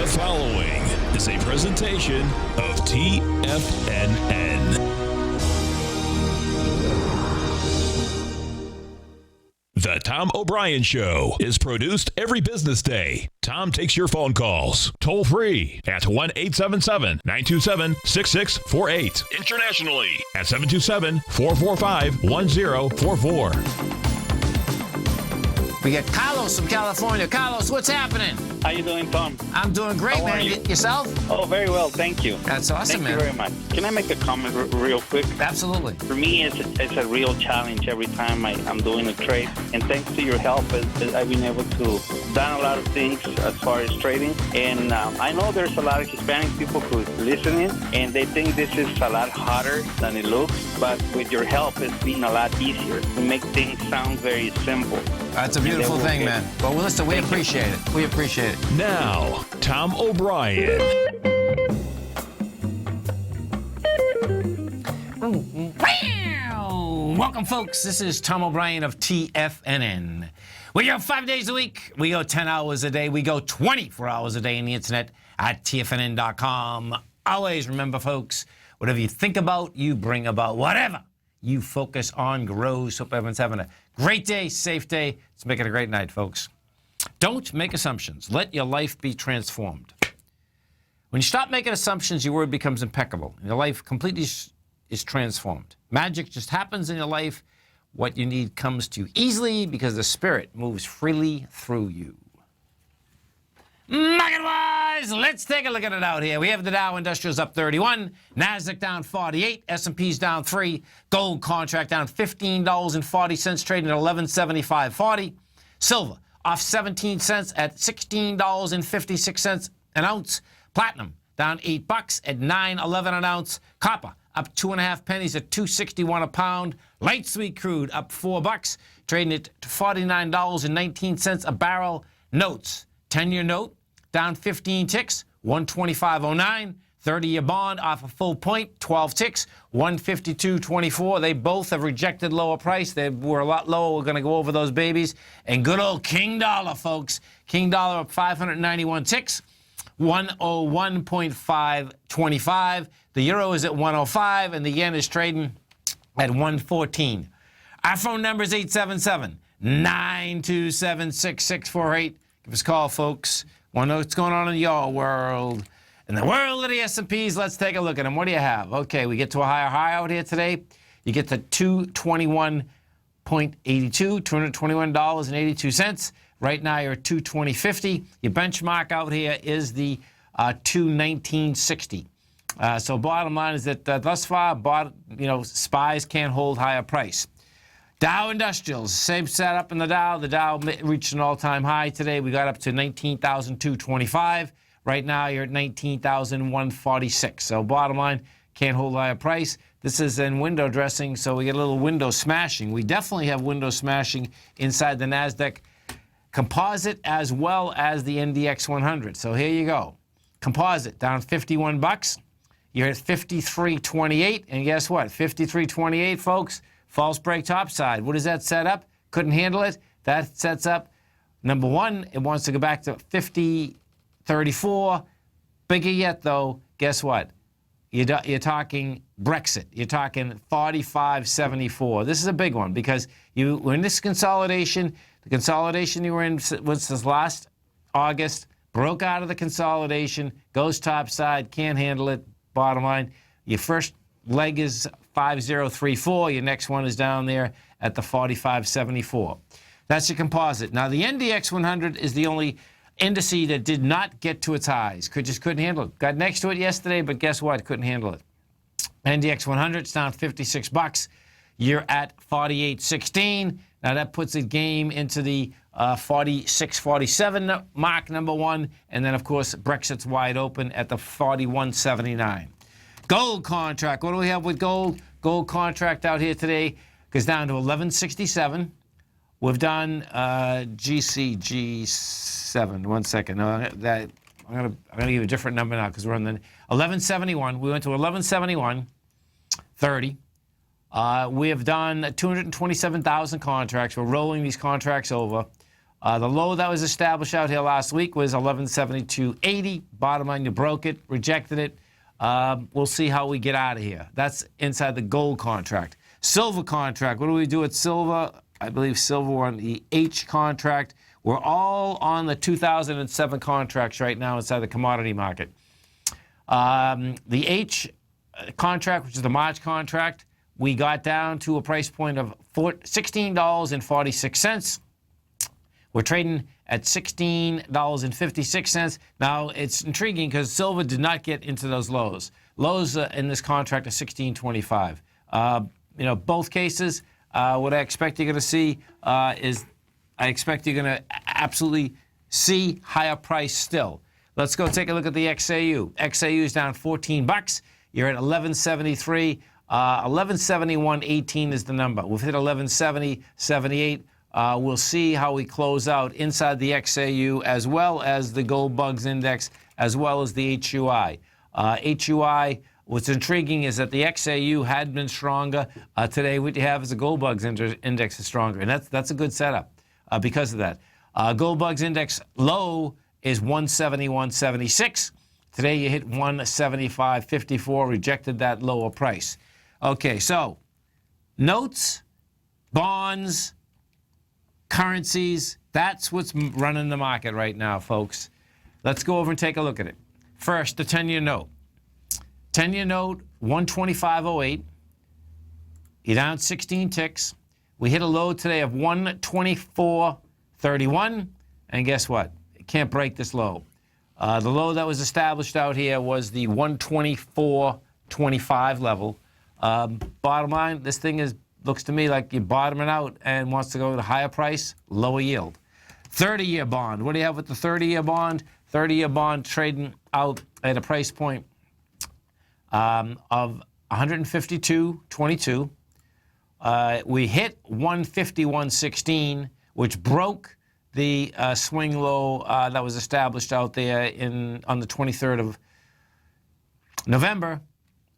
The following is a presentation of TFNN. The Tom O'Brien Show is produced every business day. Tom takes your phone calls toll free at 1-877-927-6648. Internationally at 727-445-1044. We got Carlos from California. Carlos, what's happening? How you doing, Tom? I'm doing great, How man. are you? Yourself? Oh, very well, thank you. That's awesome, man. Thank you very much. Can I make a comment real quick? Absolutely. For me, it's a real challenge every time I'm doing a trade. And thanks to your help, I've been able to done a lot of things as far as trading. And I know there's a lot of Hispanic people who's listening, and they think this is a lot harder than it looks. But with your help, it's been a lot easier to make things sound very simple. That's a beautiful thing, man. Well, listen, we appreciate it. We appreciate it. Now, Tom O'Brien. Welcome, folks. This is Tom O'Brien of TFNN. We go 5 days a week. We go 10 hours a day. We go 24 hours a day on the internet at TFNN.com. Always remember, folks, whatever you think about, you bring about. Whatever you focus on grows. Hope everyone's having a great day, safe day. Let's make it a great night, folks. Don't make assumptions. Let your life be transformed. When you stop making assumptions, your word becomes impeccable. Your life completely is transformed. Magic just happens in your life. What you need comes to you easily because the Spirit moves freely through you. Market-wise, let's take a look at it out here. We have the Dow Industrials up 31, NASDAQ down 48, S&P's down 3, gold contract down $15.40, trading at $11.7540. Silver off 17 cents at $16.56 an ounce. Platinum down $8 at $9.11 an ounce. Copper up 2.5 pennies at $2.61 a pound. Light sweet crude up $4, trading at $49.19 a barrel. Notes. 10-year note, down 15 ticks, 125.09. 30-year bond off a full point, 12 ticks, 152.24. They both have rejected lower price. They were a lot lower. We're going to go over those babies. And good old King Dollar, folks. King Dollar up 591 ticks, 101.525. The euro is at 105, and the yen is trading at 114. Our phone number is 877-927-6648. Give us a call, folks. Want to know what's going on in your world. In the world of the S&Ps, let's take a look at them. What do you have? Okay, we get to a higher high out here today. You get to $221.82, $221.82. Right now, you're at $220.50. Your benchmark out here is the $219.60. So bottom line is that thus far, spies can't hold higher price. Dow Industrials, same setup in the Dow. The Dow reached an all-time high today. We got up to 19,225. Right now, you're at 19,146. So bottom line, can't hold higher price. This is in window dressing, so we get a little window smashing. We definitely have window smashing inside the NASDAQ Composite as well as the NDX 100. So here you go. Composite down $51. You're at 53.28, and guess what? 53.28, folks. False break topside. What does that set up? Couldn't handle it. That sets up, number one, it wants to go back to 50.34. Bigger yet, though, guess what? You're talking Brexit. You're talking 45.74. This is a big one because you were in this consolidation. The consolidation you were in was this last August. Broke out of the consolidation. Goes topside. Can't handle it. Bottom line, your first leg is 5034. Your next one is down there at the 4574. That's your composite. Now, the NDX 100 is the only indice that did not get to its highs. Just couldn't handle it. Got next to it yesterday, but guess what? Couldn't handle it. NDX 100 is down $56. You're at 48.16. Now, that puts a game into the 46.47 mark, number one. And then, of course, Brexit's wide open at the 41.79. Gold contract. What do we have with gold? Gold contract out here today goes down to 1167. We've done GCG7. 1 second. No, I'm gonna give you a different number now because we're on the 1171. We went to 1171.30. We have done 227,000 contracts. We're rolling these contracts over. The low that was established out here last week was 1172.80. Bottom line, you broke it, rejected it. We'll see how we get out of here. That's inside the gold contract. Silver contract, what do we do at silver? I believe silver, we're on the H contract. We're all on the 2007 contracts right now inside the commodity market. The H contract, which is the March contract, we got down to a price point of $16.46. We're trading at $16.56. Now, it's intriguing because silver did not get into those lows. Lows in this contract are $16.25. Both cases, what I expect you're going to see is I expect you're going to absolutely see higher price still. Let's go take a look at the XAU. XAU is down $14. You're at 1173. 1171.18 is the number. We've hit 1170.78. We'll see how we close out inside the XAU, as well as the Gold Bugs Index, as well as the HUI. HUI, what's intriguing is that the XAU had been stronger. Today, what you have is the Gold Bugs Index is stronger, and that's a good setup because of that. Gold Bugs Index low is 171.76. Today, you hit 175.54, rejected that lower price. Okay, so notes, bonds, currencies, that's what's running the market right now, folks. Let's go over and take a look at it. First, the 10-year note. 10-year note, 125.08. You're down 16 ticks. We hit a low today of 124.31. And guess what? It can't break this low. The low that was established out here was the 124.25 level. Bottom line, this thing looks to me like you're bottoming out and wants to go to a higher price, lower yield. 30-year bond. What do you have with the 30-year bond? 30-year bond trading out at a price point of 152.22. We hit 151.16, which broke the swing low that was established out there on the 23rd of November,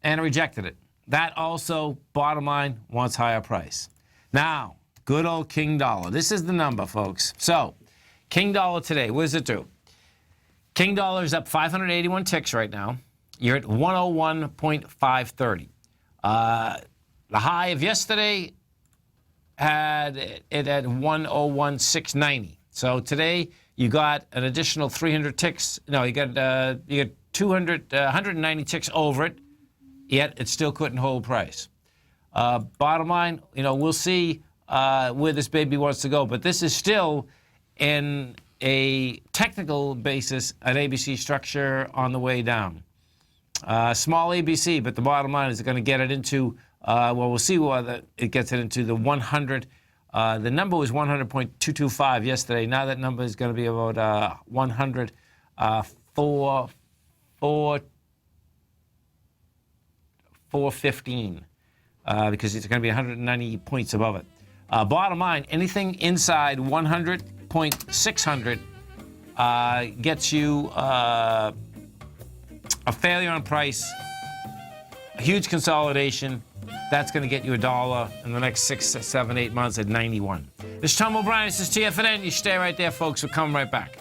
and rejected it. That also, bottom line, wants higher price. Now, good old King Dollar. This is the number, folks. So, King Dollar today, what does it do? King Dollar is up 581 ticks right now. You're at 101.530. The high of yesterday had it at 101.690. So today you got an additional 300 ticks. No, you got 190 ticks over it. Yet it still couldn't hold price. Bottom line, we'll see where this baby wants to go. But this is still, in a technical basis, an ABC structure on the way down. Small ABC, but the bottom line is going to get it into, we'll see whether it gets it into the 100. The number was 100.225 yesterday. Now that number is going to be about 415 because it's going to be 190 points above it. Bottom line, anything inside 100.600 gets you a failure on price, a huge consolidation. That's going to get you $1 in the next 6, 7, 8 months at 91. This is Tom O'Brien. This is TFNN. You stay right there, folks. We'll come right back.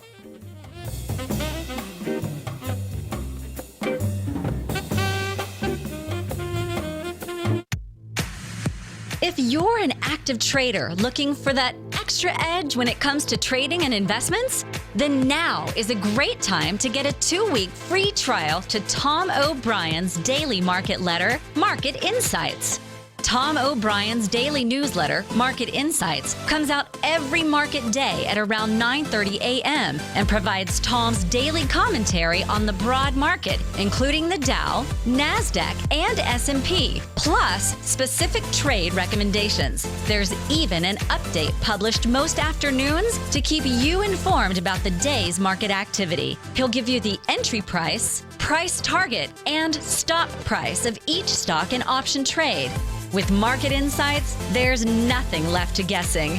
If you're an active trader looking for that extra edge when it comes to trading and investments, then now is a great time to get a 2-week free trial to Tom O'Brien's daily market letter, Market Insights. Tom O'Brien's daily newsletter, Market Insights, comes out every market day at around 9:30 a.m. and provides Tom's daily commentary on the broad market, including the Dow, NASDAQ, and S&P, plus specific trade recommendations. There's even an update published most afternoons to keep you informed about the day's market activity. He'll give you the entry price, price target, and stop price of each stock and option trade. With Market Insights, there's nothing left to guessing.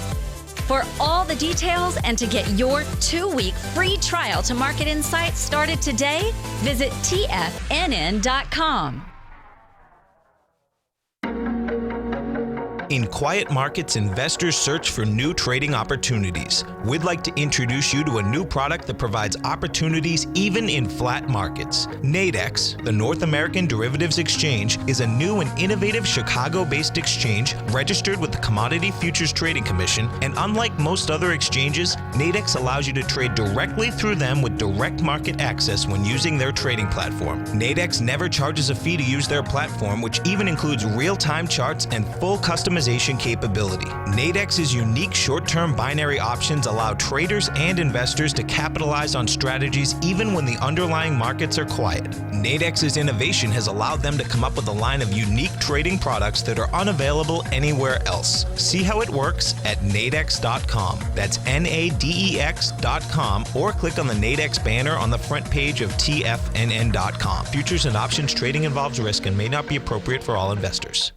For all the details and to get your 2-week free trial to Market Insights started today, visit TFNN.com. In quiet markets, investors search for new trading opportunities. We'd like to introduce you to a new product that provides opportunities even in flat markets. Nadex, the North American Derivatives Exchange, is a new and innovative Chicago-based exchange registered with the Commodity Futures Trading Commission, and unlike most other exchanges, Nadex allows you to trade directly through them with direct market access when using their trading platform. Nadex never charges a fee to use their platform, which even includes real-time charts and full customization capability. Nadex's unique short-term binary options allow traders and investors to capitalize on strategies even when the underlying markets are quiet. Nadex's innovation has allowed them to come up with a line of unique trading products that are unavailable anywhere else. See how it works at nadex.com. That's NADEX.com, or click on the Nadex banner on the front page of TFNN.com. Futures and options trading involves risk and may not be appropriate for all investors.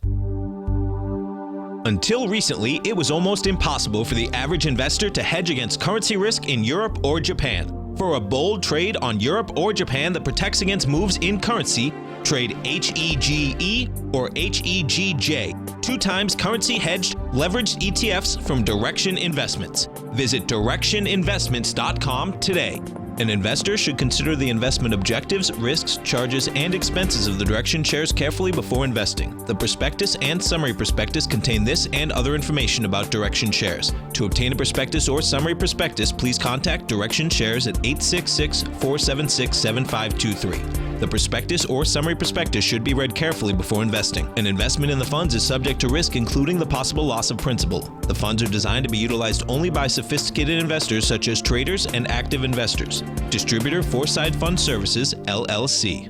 Until recently, it was almost impossible for the average investor to hedge against currency risk in Europe or Japan. For a bold trade on Europe or Japan that protects against moves in currency, trade HEGE or HEGJ, 2 times currency hedged leveraged ETFs from Direction Investments. Visit directioninvestments.com today. An investor should consider the investment objectives, risks, charges, and expenses of the Direction shares carefully before investing. The prospectus and summary prospectus contain this and other information about Direction shares. To obtain a prospectus or summary prospectus, please contact Direction shares at 866-476-7523. The prospectus or summary prospectus should be read carefully before investing. An investment in the funds is subject to risk, including the possible loss of principal. The funds are designed to be utilized only by sophisticated investors such as traders and active investors. Distributor Foreside Fund Services, LLC.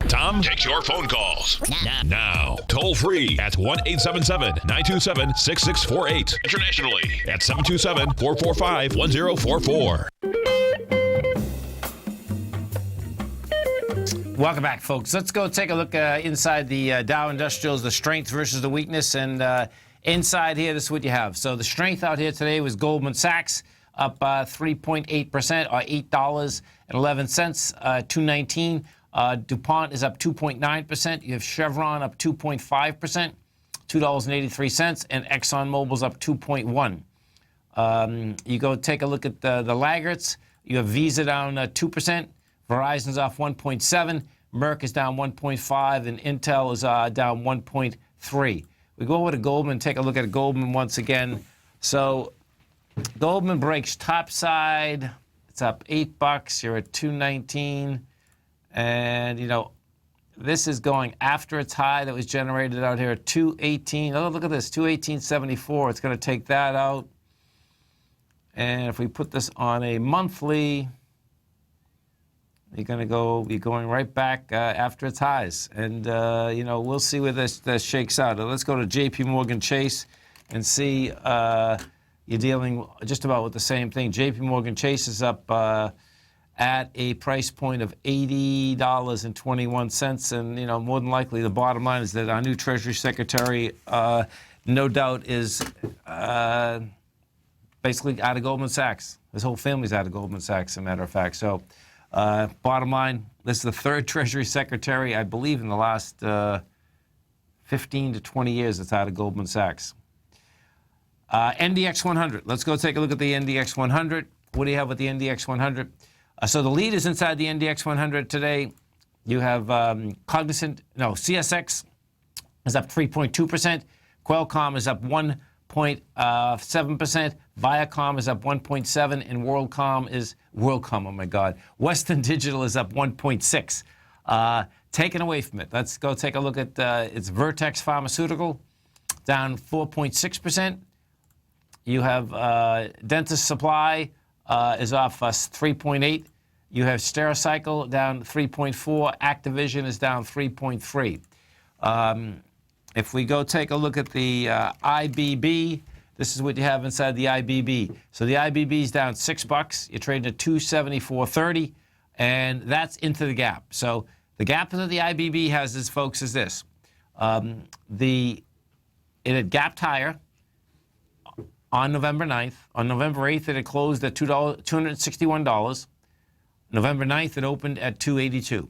Tom takes your phone calls now. Toll free at 1-877-927-6648. Internationally at 727-445-1044. Welcome back, folks. Let's go take a look inside the Dow Industrials, the strength versus the weakness. And inside here, this is what you have. So the strength out here today was Goldman Sachs, up 3.8%, or $8.11, 219. DuPont is up 2.9%. You have Chevron up 2.5%, $2.83, and ExxonMobil's up 2.1. You go take a look at the laggards. You have Visa down 2%. Verizon's off 1.7, Merck is down 1.5, and Intel is down 1.3. We go over to Goldman, take a look at Goldman once again. So Goldman breaks topside. It's up $8. You're at 219, and you know this is going after its high that was generated out here at 218. Oh, look at this, 218.74. It's going to take that out, and if we put this on a monthly, you're going right back after its highs. And, you know, we'll see where this shakes out. Let's go to J.P. Morgan Chase and see you're dealing just about with the same thing. J.P. Morgan Chase is up at a price point of $80.21. And, you know, more than likely the bottom line is that our new Treasury Secretary, no doubt, is basically out of Goldman Sachs. His whole family's out of Goldman Sachs, as a matter of fact. So, bottom line, this is the 3rd Treasury Secretary, I believe, in the last 15 to 20 years that's out of Goldman Sachs. NDX 100. Let's go take a look at the NDX 100. What do you have with the NDX 100? So the leaders inside the NDX 100 today, you have CSX is up 3.2%. Qualcomm is up 1.7%. Viacom is up 1.7%, and WorldCom, oh my God, Western Digital is up 1.6%. Taken away from it, let's go take a look at its Vertex Pharmaceutical, down 4.6%. You have Dentist Supply is off 3.8%. You have Stericycle down 3.4%. Activision is down 3.3%. If we go take a look at the IBB, this is what you have inside the IBB. So the IBB is down $6. You're trading at 274.30, and that's into the gap. So the gap that the IBB has, is, folks, is this. It had gapped higher on November 9th. On November 8th, it had closed at $261. November 9th, it opened at $282.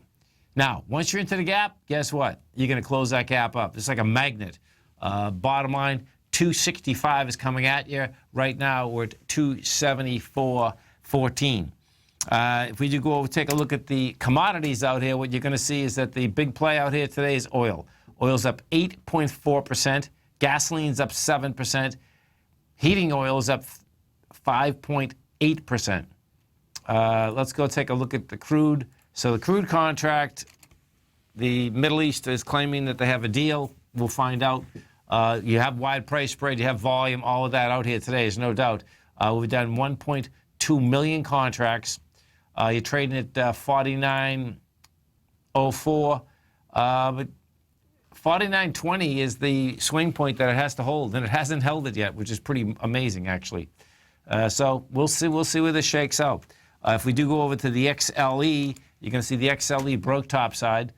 Now, once you're into the gap, guess what? You're going to close that gap up. It's like a magnet. Bottom line, 265 is coming at you. Right now, we're at 274.14. If we do go over, take a look at the commodities out here, what you're going to see is that the big play out here today is oil. Oil's up 8.4%. Gasoline's up 7%. Heating oil is up 5.8%. Let's go take a look at the crude. So the crude contract, the Middle East is claiming that they have a deal. We'll find out. You have wide price spread, you have volume, all of that out here today, there's no doubt. We've done 1.2 million contracts. You're trading at 49.04. But 49.20 is the swing point that it has to hold, and it hasn't held it yet, which is pretty amazing, actually. So we'll see where this shakes out. If we do go over to the XLE, you're going to see the XLE broke topside,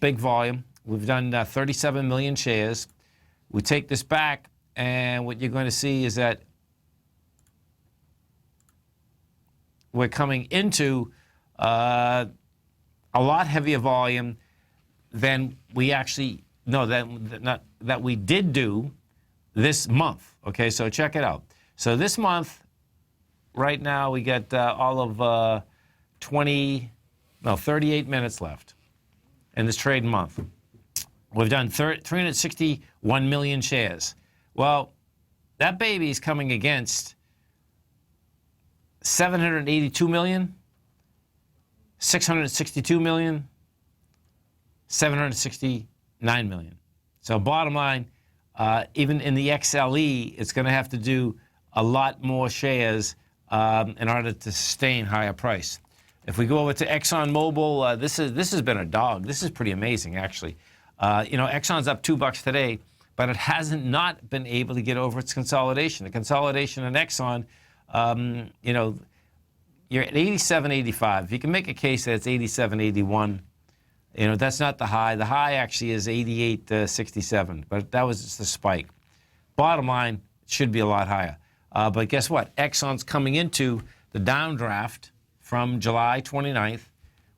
big volume. We've done 37 million shares. We take this back, and what you're going to see is that we're coming into a lot heavier volume than we actually that we did do this month. Okay, so check it out. So this month, right now, we get all of 38 minutes left in this trade month. We've done 361 million shares. Well, that baby is coming against 782 million, 662 million, 769 million. So bottom line, even in the XLE, it's going to have to do a lot more shares in order to sustain higher price. If we go over to ExxonMobil, this has been a dog. This is pretty amazing, actually. Exxon's up $2 today, but it hasn't not been able to get over its consolidation. The consolidation in Exxon, you're at 87.85. If you can make a case that it's 87.81, that's not the high. The high actually is 88.67, but that was just a spike. Bottom line, it should be a lot higher. But guess what? Exxon's coming into the downdraft from July 29th,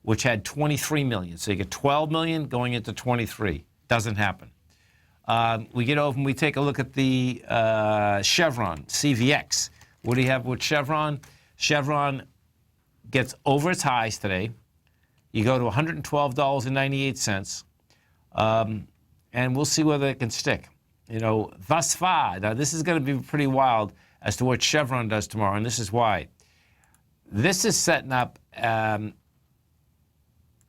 which had 23 million. So you get 12 million going into 23. Doesn't happen. We get over and we take a look at the Chevron, CVX. What do you have with Chevron? Chevron gets over its highs today. You go to $112.98. And we'll see whether it can stick. Thus far, now this is going to be pretty wild as to what Chevron does tomorrow, and this is why. This is setting up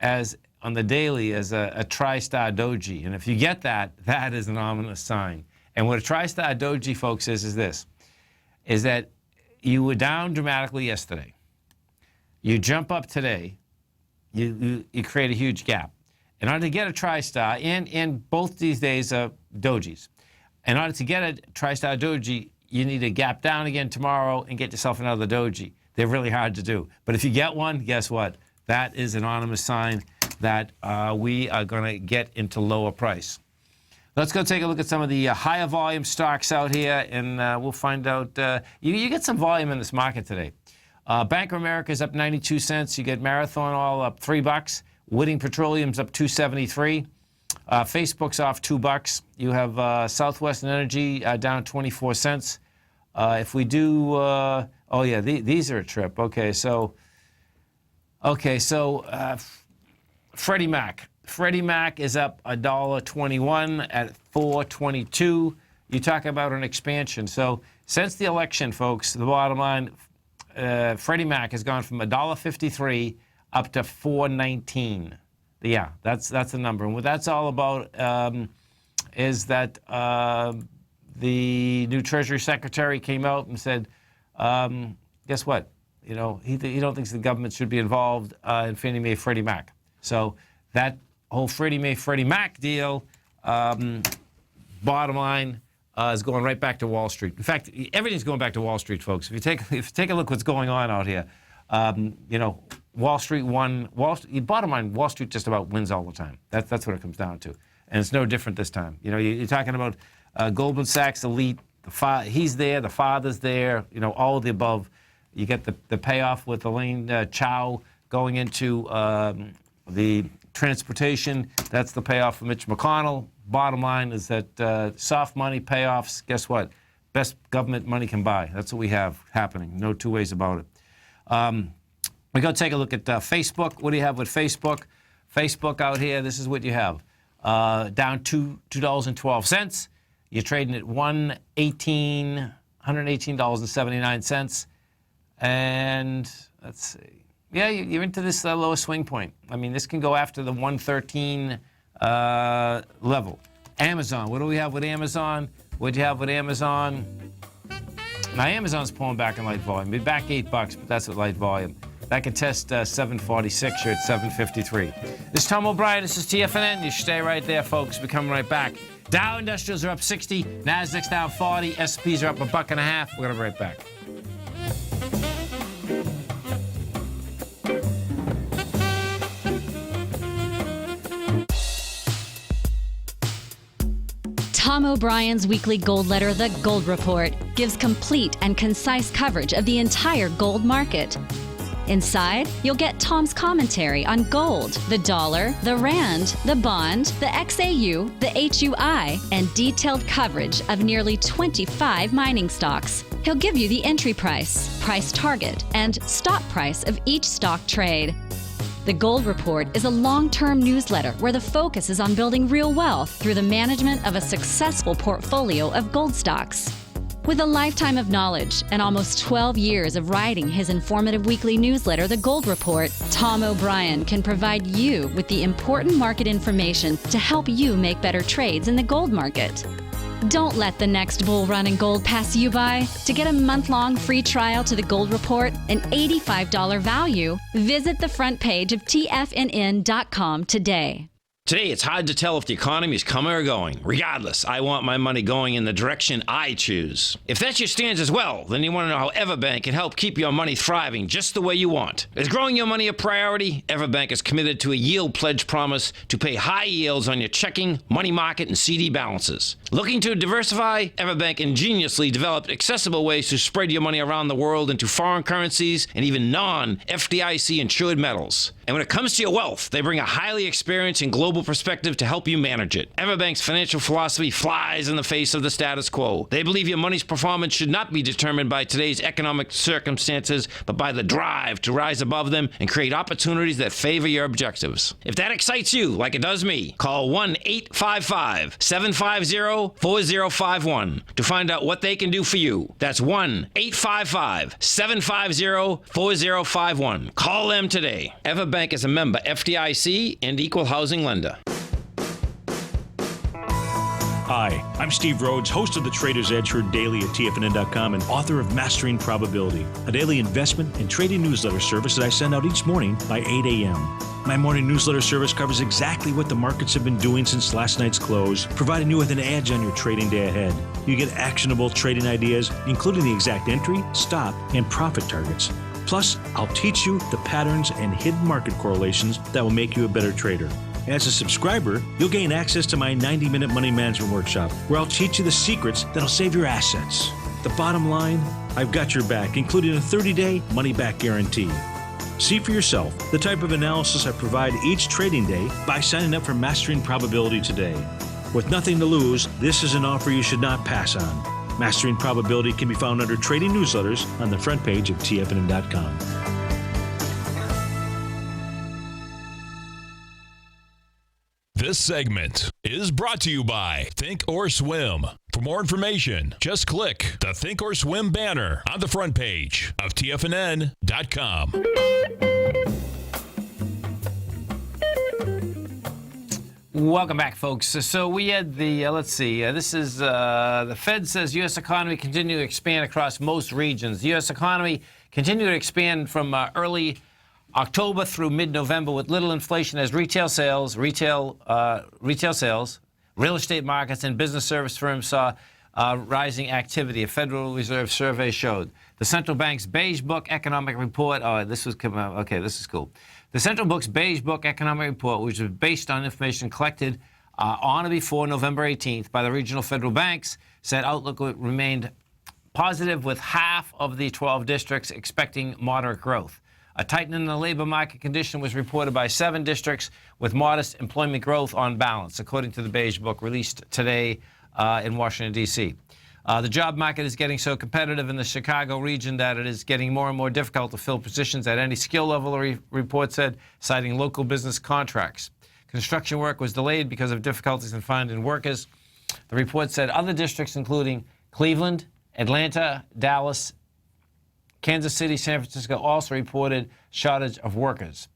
as on the daily as a tri-star doji, and if you get that, that is an ominous sign. And what a tri-star doji, folks, is that you were down dramatically yesterday. You jump up today, you create a huge gap. In order to get a tri-star, and both these days are dojis, in order to get a tri-star doji, you need to gap down again tomorrow and get yourself another doji. They're really hard to do. But if you get one, guess what? That is an ominous sign that we are going to get into lower price. Let's go take a look at some of the higher volume stocks out here, and we'll find out. You get some volume in this market today. Bank of America is up 92 cents. You get Marathon Oil up $3. Whiting Petroleum's up 273. Facebook's off $2. You have Southwestern Energy down 24 cents. If we do, these are a trip. Okay, so Freddie Mac. Freddie Mac is up $1.21 at 422. You talk about an expansion. So since the election, folks, the bottom line, Freddie Mac has gone from $1.53 up to 419. Yeah, that's the number. And what that's all about is that the new Treasury Secretary came out and said, guess what? He don't think the government should be involved in Fannie Mae, Freddie Mac. So that whole Freddie Mae, Freddie Mac deal, bottom line, is going right back to Wall Street. In fact, everything's going back to Wall Street, folks. If you take a look what's going on out here, Wall Street won. Bottom line, Wall Street just about wins all the time. That's what it comes down to, and it's no different this time. You're talking about Goldman Sachs elite. He's there. The father's there. All of the above. You get the payoff with Elaine Chao going into the transportation. That's the payoff for Mitch McConnell. Bottom line is that soft money payoffs, guess what? Best government money can buy. That's what we have happening. No two ways about it. We're going to take a look at Facebook. What do you have with Facebook? Facebook out here, this is what you have. Down $2.12. You're trading at $118.79. And let's see. Yeah, you're into this lower swing point. I mean, this can go after the 113 level. Amazon, what do we have with Amazon? What do you have with Amazon? Now, Amazon's pulling back in light volume. We're back $8, but that's at light volume. That can test 746. You're at 753. This is Tom O'Brien. This is TFNN. You stay right there, folks. We're coming right back. Dow Industrials are up 60. Nasdaq's down 40. S&Ps are up $1.50. We're going to be right back. Tom O'Brien's weekly gold letter, The Gold Report, gives complete and concise coverage of the entire gold market. Inside, you'll get Tom's commentary on gold, the dollar, the rand, the bond, the XAU, the HUI, and detailed coverage of nearly 25 mining stocks. He'll give you the entry price, price target, and stop price of each stock trade. The Gold Report is a long-term newsletter where the focus is on building real wealth through the management of a successful portfolio of gold stocks. With a lifetime of knowledge and almost 12 years of writing his informative weekly newsletter, The Gold Report, Tom O'Brien can provide you with the important market information to help you make better trades in the gold market. Don't let the next bull run in gold pass you by. To get a month-long free trial to The Gold Report, an $85 value, visit the front page of TFNN.com today. Today, it's hard to tell if the economy is coming or going. Regardless, I want my money going in the direction I choose. If that's your stance as well, then you want to know how Everbank can help keep your money thriving just the way you want. Is growing your money a priority? Everbank is committed to a yield pledge promise to pay high yields on your checking, money market, and CD balances. Looking to diversify? Everbank ingeniously developed accessible ways to spread your money around the world into foreign currencies and even non-FDIC insured metals. And when it comes to your wealth, they bring a highly experienced and global perspective to help you manage it. Everbank's financial philosophy flies in the face of the status quo. They believe your money's performance should not be determined by today's economic circumstances, but by the drive to rise above them and create opportunities that favor your objectives. If that excites you, like it does me, call 1-855-750-4051 to find out what they can do for you. That's 1-855-750-4051. Call them today. Everbank is a member FDIC and equal housing lender. Hi, I'm Steve Rhodes, host of the Trader's Edge, heard daily at TFNN.com and author of Mastering Probability, a daily investment and trading newsletter service that I send out each morning by 8 a.m. My morning newsletter service covers exactly what the markets have been doing since last night's close, providing you with an edge on your trading day ahead. You get actionable trading ideas, including the exact entry, stop, and profit targets. Plus, I'll teach you the patterns and hidden market correlations that will make you a better trader. As a subscriber, you'll gain access to my 90-minute money management workshop, where I'll teach you the secrets that'll save your assets. The bottom line, I've got your back, including a 30-day money-back guarantee. See for yourself the type of analysis I provide each trading day by signing up for Mastering Probability today. With nothing to lose, this is an offer you should not pass on. Mastering Probability can be found under Trading Newsletters on the front page of TFNN.com. This segment is brought to you by Think or Swim. For more information, just click the Think or Swim banner on the front page of TFNN.com. Welcome back, folks. So we had the, let's see, this is, the Fed says U.S. economy continue to expand across most regions. The U.S. economy continued to expand from early October through mid-November with little inflation as retail sales, real estate markets, and business service firms saw rising activity. A Federal Reserve survey showed. The Central Bank's Beige Book Economic Report, this is cool. The Central Bank's Beige Book Economic Report, which was based on information collected on or before November 18th by the regional federal banks, said outlook remained positive with half of the 12 districts expecting moderate growth. A tightening in the labor market condition was reported by 7 districts with modest employment growth on balance, according to the Beige Book released today in Washington, D.C. The job market is getting so competitive in the Chicago region that it is getting more and more difficult to fill positions at any skill level, the report said, citing local business contracts. Construction work was delayed because of difficulties in finding workers. The report said other districts, including Cleveland, Atlanta, Dallas, Kansas City, San Francisco, also reported shortage of workers.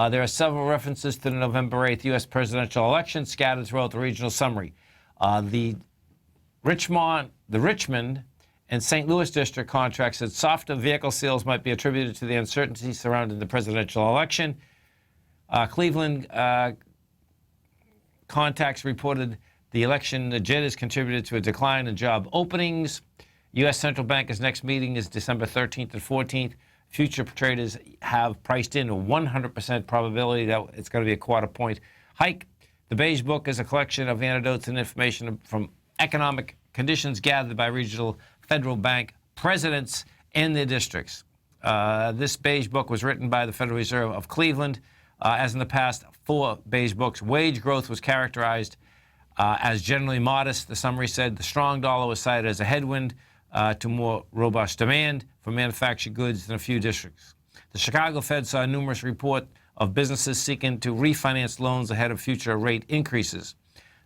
There are several references to the November 8th U.S. presidential election scattered throughout the regional summary. The Richmond and St. Louis district contracts said softer vehicle sales might be attributed to the uncertainty surrounding the presidential election. Cleveland contacts reported the election jitters contributed to a decline in job openings. U.S. Central Bank's next meeting is December 13th and 14th. Future traders have priced in a 100% probability that it's going to be a quarter-point hike. The Beige Book is a collection of anecdotes and information from economic conditions gathered by regional federal bank presidents in their districts. This Beige Book was written by the Federal Reserve of Cleveland. As in the past 4 Beige Books, wage growth was characterized as generally modest. The summary said the strong dollar was cited as a headwind to more robust demand for manufactured goods in a few districts. The Chicago Fed saw numerous reports of businesses seeking to refinance loans ahead of future rate increases.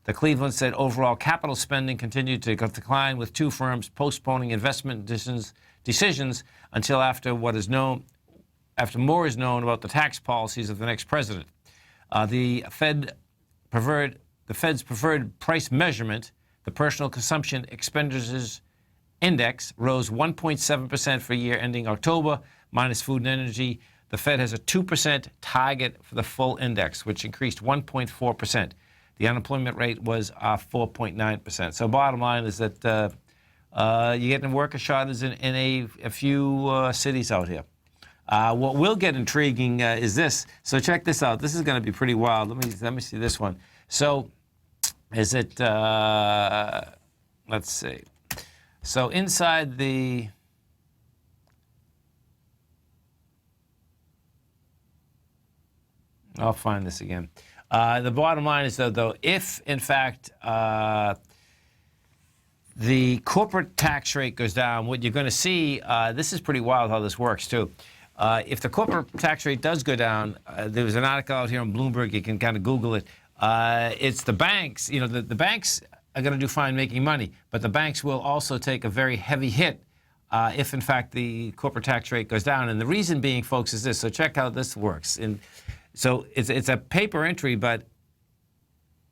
The Cleveland said overall capital spending continued to decline, with 2 firms postponing investment decisions until after more is known about the tax policies of the next president. The Fed's preferred price measurement, the Personal Consumption Expenditures Index, rose 1.7% for a year ending October, minus food and energy. The Fed has a 2% target for the full index, which increased 1.4%. The unemployment rate was 4.9%. So bottom line is that you're getting worker shortages in a few cities out here. What will get intriguing is this. So check this out. This is going to be pretty wild. Let me see this one. So is it, let's see. So inside the, I'll find this again. The bottom line is, though, if, in fact, the corporate tax rate goes down, what you're going to see, this is pretty wild how this works, too. If the corporate tax rate does go down, there was an article out here on Bloomberg, you can kind of Google it. It's the banks, the banks are going to do fine making money, but the banks will also take a very heavy hit if, in fact, the corporate tax rate goes down. And the reason being, folks, is this. So check how this works. So it's a paper entry, but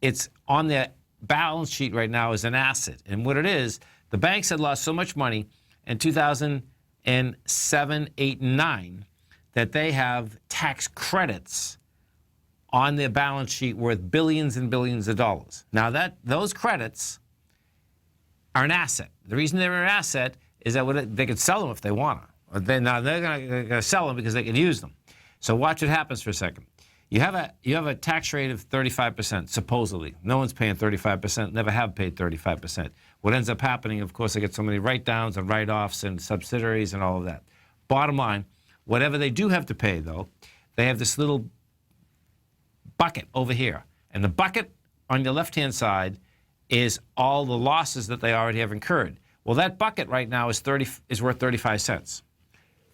it's on their balance sheet right now as an asset. And what it is, the banks had lost so much money in 2007, 8, and 9 that they have tax credits on their balance sheet worth billions and billions of dollars. Now, those credits are an asset. The reason they're an asset is that they could sell them if they want to. They're going to sell them because they can use them. So watch what happens for a second. You have a tax rate of 35%, supposedly. No one's paying 35%, never have paid 35%. What ends up happening, of course, they get so many write-downs and write-offs and subsidiaries and all of that. Bottom line, whatever they do have to pay, though, they have this little bucket over here. And the bucket on your left-hand side is all the losses that they already have incurred. Well, that bucket right now is worth 35 cents.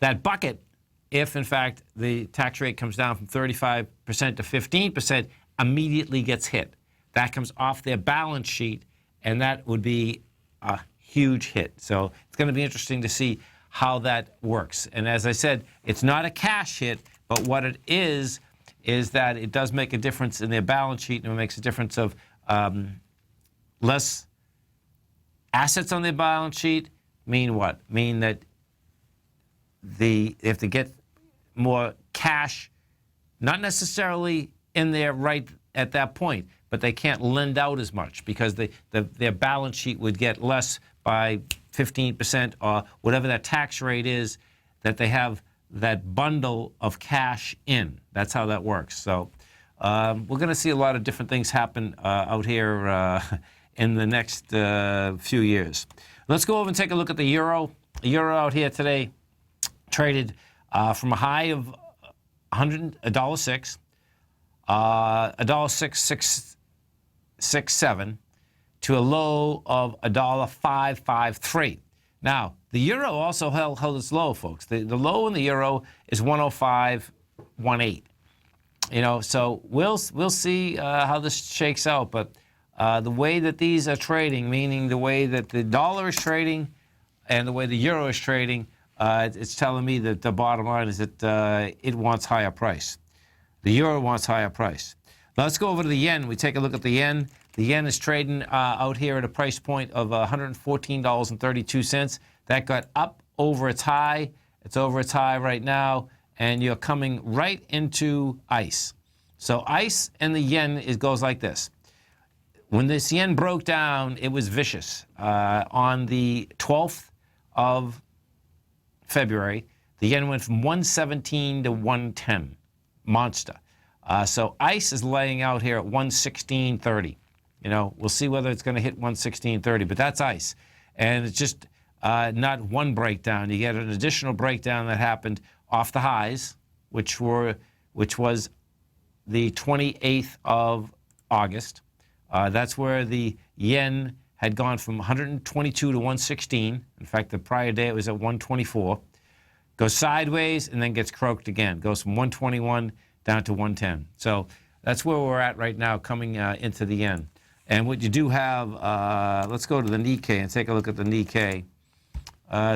That bucket, if, in fact, the tax rate comes down from 35% to 15%, immediately gets hit. That comes off their balance sheet, and that would be a huge hit. So it's going to be interesting to see how that works. And as I said, it's not a cash hit, but what it is that it does make a difference in their balance sheet, and it makes a difference of less assets on their balance sheet. Mean what? Mean that they have to get more cash, not necessarily in there right at that point, but they can't lend out as much because their balance sheet would get less by 15% or whatever that tax rate is that they have that bundle of cash in. That's how that works. So we're going to see a lot of different things happen out here in the next few years. Let's go over and take a look at the euro. The euro out here today traded from a high of $1.06, $1.6667 to a low of $1.553. Now, the euro also held its low, folks. The low in the euro is 105.18. So we'll see how this shakes out. But the way that these are trading, meaning the way that the dollar is trading and the way the euro is trading, it's telling me that the bottom line is that it wants higher price. The euro wants higher price. Now let's go over to the yen. We take a look at the yen. The yen is trading out here at a price point of $114.32. That got up over its high. It's over its high right now, and you're coming right into ICE. So ICE and the yen, it goes like this. When this yen broke down, it was vicious. On the 12th of February, the yen went from 117 to 110. Monster. So ICE is laying out here at 116.30. We'll see whether it's going to hit 116.30, but that's ICE. And it's just not one breakdown. You get an additional breakdown that happened off the highs, which was the 28th of August. That's where the yen had gone from 122 to 116. In fact, the prior day it was at 124. Goes sideways and then gets croaked again. Goes from 121 down to 110. So that's where we're at right now coming into the yen. And what you do have, let's go to the Nikkei and take a look at the Nikkei.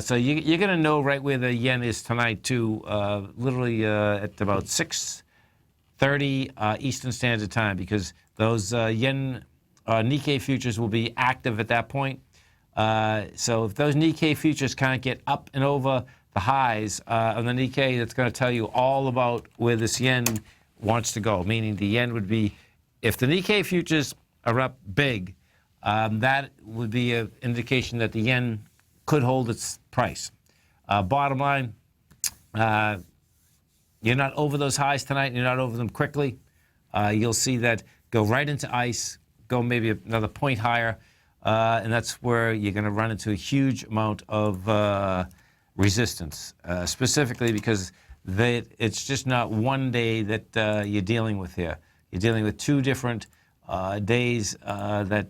So you're going to know right where the yen is tonight, too, literally at about 6:30 Eastern Standard Time, because those yen Nikkei futures will be active at that point. So if those Nikkei futures can't get up and over the highs on the Nikkei, that's going to tell you all about where this yen wants to go, meaning the yen would be, if the Nikkei futures are up big, that would be an indication that the yen could hold its price. Bottom line, you're not over those highs tonight, you're not over them quickly. You'll see that go right into ICE, go maybe another point higher, and that's where you're going to run into a huge amount of resistance, specifically because it's just not one day that you're dealing with here. You're dealing with two different days that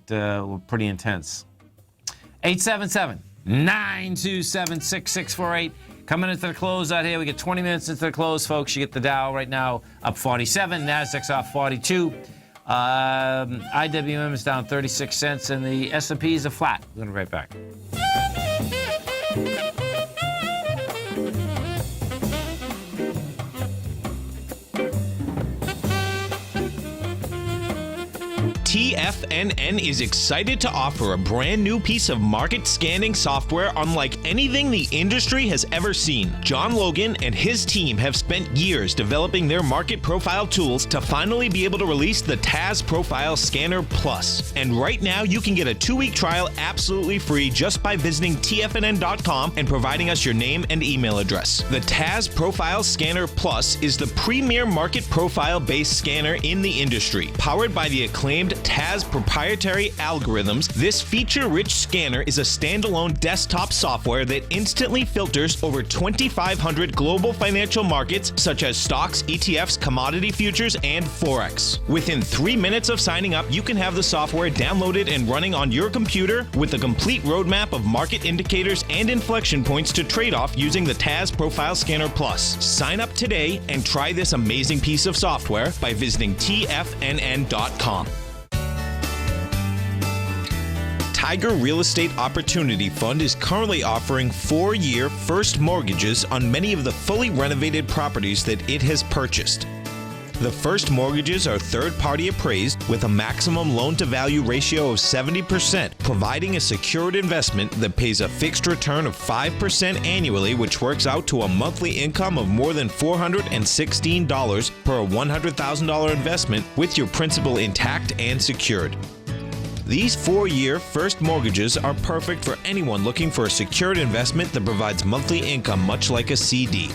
were pretty intense. 877-927-6648. Coming into the close out here. We get 20 minutes into the close, folks. You get the Dow right now up 47. Nasdaq's off 42. IWM is down 36 cents, and the S&Ps are flat. We're going to be right back. TFNN is excited to offer a brand new piece of market scanning software unlike anything the industry has ever seen. John Logan and his team have spent years developing their market profile tools to finally be able to release the TAS Profile Scanner Plus. And right now you can get a 2-week trial absolutely free just by visiting TFNN.com and providing us your name and email address. The TAS Profile Scanner Plus is the premier market profile-based scanner in the industry. Powered by the acclaimed TAS proprietary algorithms, this feature-rich scanner is a standalone desktop software that instantly filters over 2,500 global financial markets such as stocks, ETFs, commodity futures, and Forex. Within 3 minutes of signing up, you can have the software downloaded and running on your computer with a complete roadmap of market indicators and inflection points to trade off using the TAS Profile Scanner Plus. Sign up today and try this amazing piece of software by visiting TFNN.com. Tiger Real Estate Opportunity Fund is currently offering 4-year first mortgages on many of the fully renovated properties that it has purchased. The first mortgages are third-party appraised with a maximum loan-to-value ratio of 70%, providing a secured investment that pays a fixed return of 5% annually, which works out to a monthly income of more than $416 per $100,000 investment with your principal intact and secured. These 4-year first mortgages are perfect for anyone looking for a secured investment that provides monthly income much like a CD.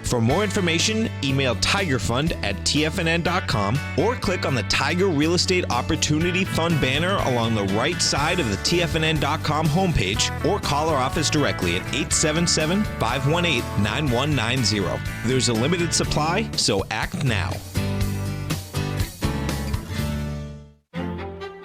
For more information, email tigerfund@tfnn.com or click on the Tiger Real Estate Opportunity Fund banner along the right side of the tfnn.com homepage, or call our office directly at 877-518-9190. There's a limited supply, so act now.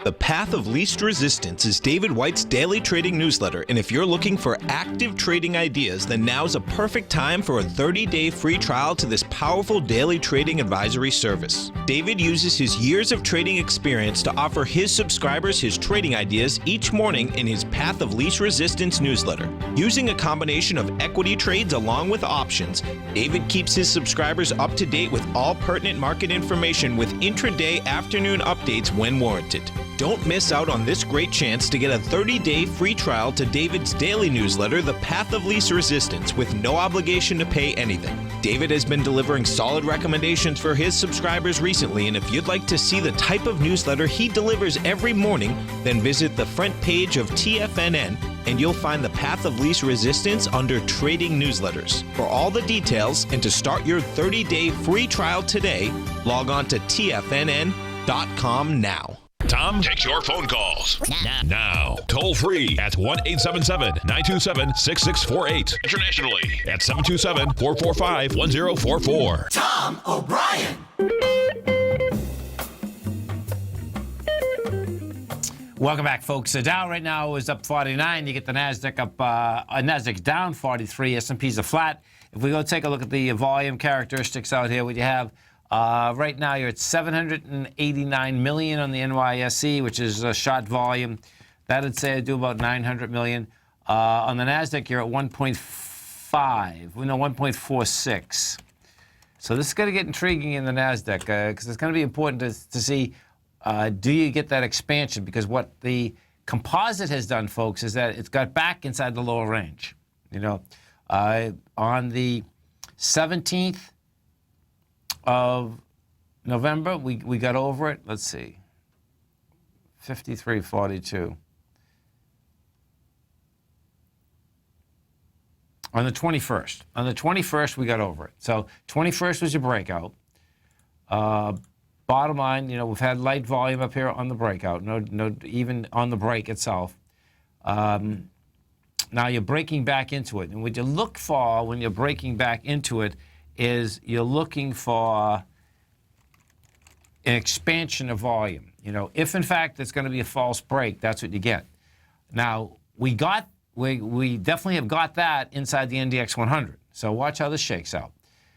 The Path of Least Resistance is David White's daily trading newsletter, and if you're looking for active trading ideas, then now's a perfect time for a 30-day free trial to this powerful daily trading advisory service. David uses his years of trading experience to offer his subscribers his trading ideas each morning in his Path of Least Resistance newsletter. Using a combination of equity trades along with options, David keeps his subscribers up to date with all pertinent market information with intraday afternoon updates when warranted. Don't miss out on this great chance to get a 30-day free trial to David's daily newsletter, The Path of Least Resistance, with no obligation to pay anything. David has been delivering solid recommendations for his subscribers recently, and if you'd like to see the type of newsletter he delivers every morning, then visit the front page of TFNN and you'll find the Path of Least Resistance under Trading Newsletters. For all the details and to start your 30-day free trial today, log on to TFNN.com now. Tom takes your phone calls now. Toll free at 1-877-927-6648. Internationally at 727-445-1044. Tom O'Brien. Welcome back, folks. The Dow right now is up 49. You get the Nasdaq up. Nasdaq's down 43. S&P's are flat. If we go take a look at the volume characteristics out here, what you have. Right now, you're at 789 million on the NYSE, which is a short volume. That'd say I do about 900 million. On the Nasdaq, you're at 1.5. We know 1.46. So this is going to get intriguing in the Nasdaq because it's going to be important to see do you get that expansion? Because what the composite has done, folks, is that it's got back inside the lower range. You know, on the 17th of November, we got over it. Let's see, 53.42. On the 21st. On the 21st, we got over it. So 21st was your breakout. Bottom line, you know, we've had light volume up here on the breakout. No, even on the break itself. Now you're breaking back into it, and what you look for when you're breaking back into it is you're looking for an expansion of volume. You know, if in fact it's going to be a false break, that's what you get. Now we definitely have got that inside the NDX 100. So watch how this shakes out.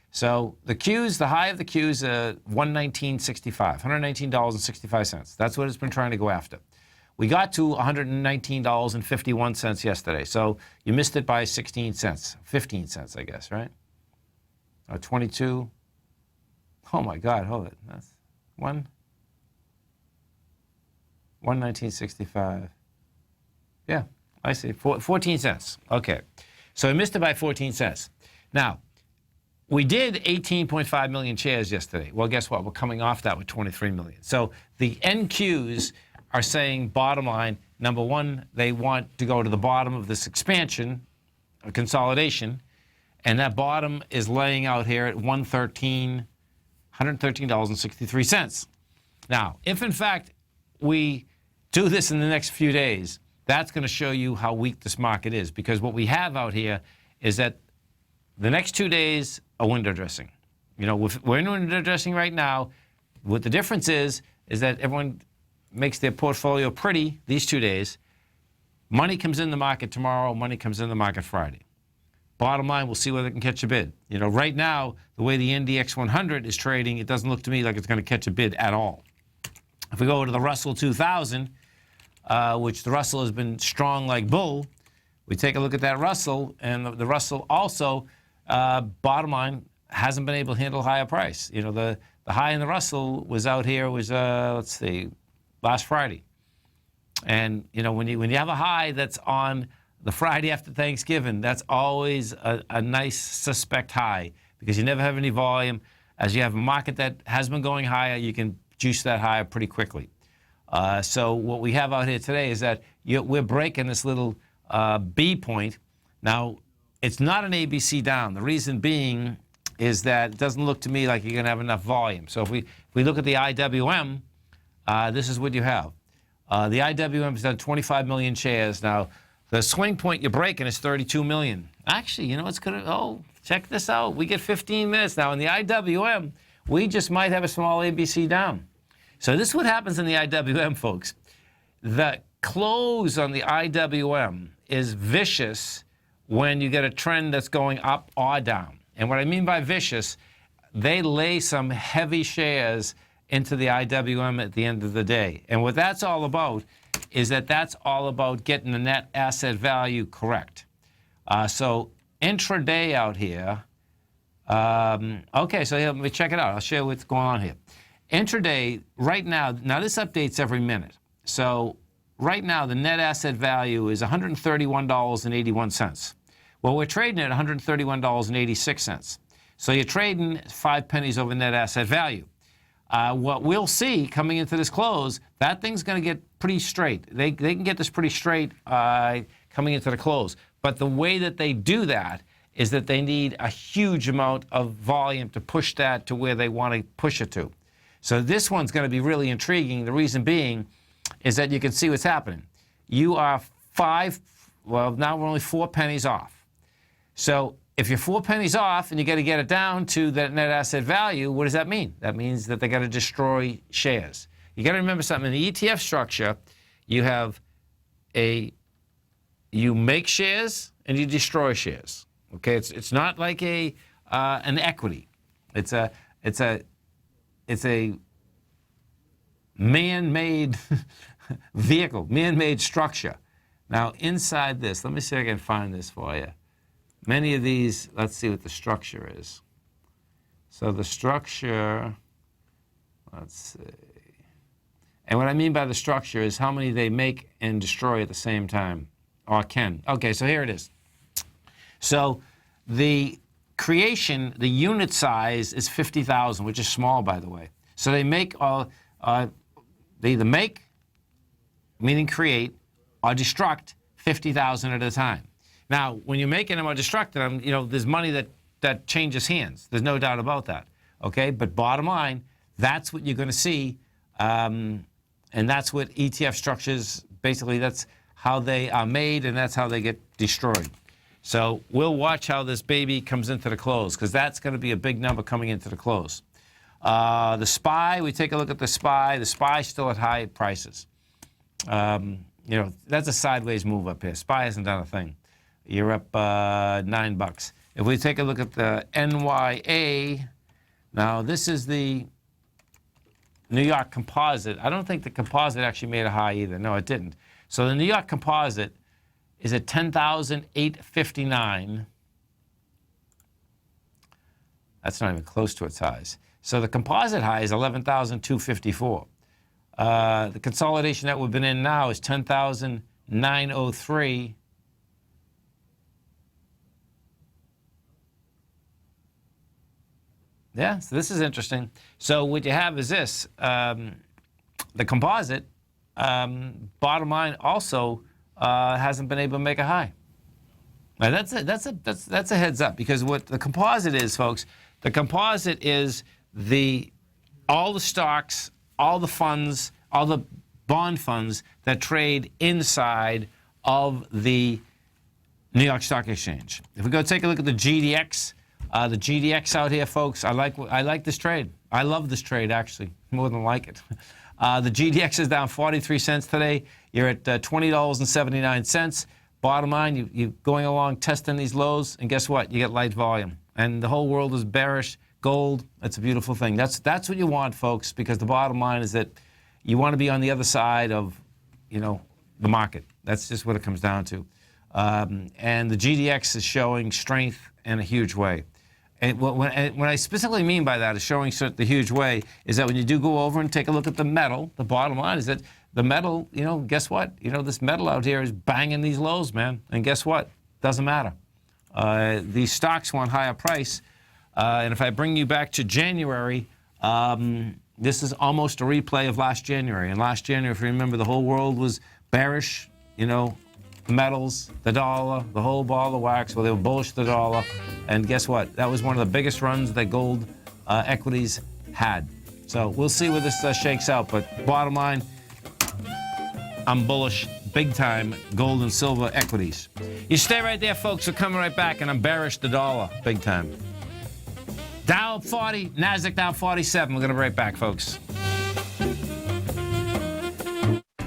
So the Qs, the high of the Qs, $119.65, $119.65. That's what it's been trying to go after. We got to $119.51 yesterday. So you missed it by 16 cents, 15 cents, I guess, right? 22. Oh my God, hold it. That's 119.65. Yeah, I see. 14 cents. Okay. So I missed it by 14 cents. Now, we did 18.5 million shares yesterday. Well, guess what? We're coming off that with 23 million. So the NQs are saying, bottom line, number one, they want to go to the bottom of this expansion, a consolidation, and that bottom is laying out here at $113.63. Now, if in fact we do this in the next few days, that's going to show you how weak this market is, because what we have out here is that the next 2 days are window dressing. You know, we're in window dressing right now. What the difference is that everyone makes their portfolio pretty these 2 days. Money comes in the market tomorrow. Money comes in the market Friday. Bottom line, we'll see whether it can catch a bid. You know, right now, the way the NDX 100 is trading, it doesn't look to me like it's going to catch a bid at all. If we go to the Russell 2000, which the Russell has been strong like bull, we take a look at that Russell, and the Russell also, bottom line, hasn't been able to handle higher price. You know, the high in the Russell was out here was, let's see, last Friday. And, you know, when you have a high that's on the Friday after Thanksgiving, that's always a nice suspect high, because you never have any volume. As you have a market that has been going higher, you can juice that higher pretty quickly. So what we have out here today is that we're breaking this little B point. Now, it's not an ABC down. The reason being is that it doesn't look to me like you're going to have enough volume. So if we look at the IWM, this is what you have. The IWM has done 25 million shares. Now, the swing point you're breaking is 32 million. Actually, you know what's going to, check this out. We get 15 minutes now. In the IWM, we just might have a small ABC down. So this is what happens in the IWM, folks. The close on the IWM is vicious when you get a trend that's going up or down. And what I mean by vicious, they lay some heavy shares into the IWM at the end of the day. And what that's all about is that's all about getting the net asset value correct. So intraday out here, okay, so here, let me check it out. I'll show you what's going on here. Intraday, right now this updates every minute. So right now, the net asset value is $131.81. Well, we're trading at $131.86. So you're trading 5 pennies over net asset value. What we'll see coming into this close, that thing's going to get pretty straight. They can get this pretty straight coming into the close. But the way that they do that is that they need a huge amount of volume to push that to where they want to push it to. So this one's going to be really intriguing. The reason being is that you can see what's happening. You are now we're only 4 pennies off. So if you're 4 pennies off and you got to get it down to that net asset value, what does that mean? That means that they got to destroy shares. You got to remember something. In the ETF structure, you have you make shares and you destroy shares. Okay, it's not like an equity. It's a man-made vehicle, man-made structure. Now, inside this, let me see if I can find this for you. Many of these, let's see what the structure is. So the structure, let's see. And what I mean by the structure is how many they make and destroy at the same time, or can. Okay, so here it is. So the creation, the unit size is 50,000, which is small, by the way. So they make they either make, meaning create, or destruct 50,000 at a time. Now, when you're making them or destructing them, there's money that changes hands. There's no doubt about that. Okay, but bottom line, that's what you're going to see, and that's what ETF structures. Basically, that's how they are made, and that's how they get destroyed. So we'll watch how this baby comes into the close, because that's going to be a big number coming into the close. The SPY, we take a look at the SPY. The SPY's still at high prices. That's a sideways move up here. SPY hasn't done a thing. You're up $9. If we take a look at the NYA, now this is the New York Composite. I don't think the Composite actually made a high either. No, it didn't. So the New York Composite is at 10,859. That's not even close to its highs. So the composite high is 11,254. The consolidation that we've been in now is 10,903. Yeah, so this is interesting. So what you have is this. The composite, bottom line, also hasn't been able to make a high. Now that's a heads up, because what the composite is, folks, the composite is all the stocks, all the funds, all the bond funds that trade inside of the New York Stock Exchange. If we go take a look at the GDX out here, folks, I like this trade. I love this trade, actually, more than like it. The GDX is down 43 cents today. You're at $20.79. Bottom line, you're going along testing these lows, and guess what? You get light volume. And the whole world is bearish. Gold, that's a beautiful thing. That's what you want, folks, because the bottom line is that you want to be on the other side of, the market. That's just what it comes down to. And the GDX is showing strength in a huge way. And what I specifically mean by that is showing the huge way is that when you do go over and take a look at the metal, the bottom line is that the metal, guess what? This metal out here is banging these lows, man. And guess what? Doesn't matter. These stocks want higher price. And if I bring you back to January, this is almost a replay of last January. And last January, if you remember, the whole world was bearish, metals, the dollar, the whole ball of wax. Well, they were bullish the dollar. And guess what? That was one of the biggest runs that gold equities had. So we'll see where this shakes out. But bottom line, I'm bullish big time gold and silver equities. You stay right there, folks. We're coming right back, and I'm bearish the dollar big time. Dow up 40, NASDAQ down 47. We're going to be right back, folks.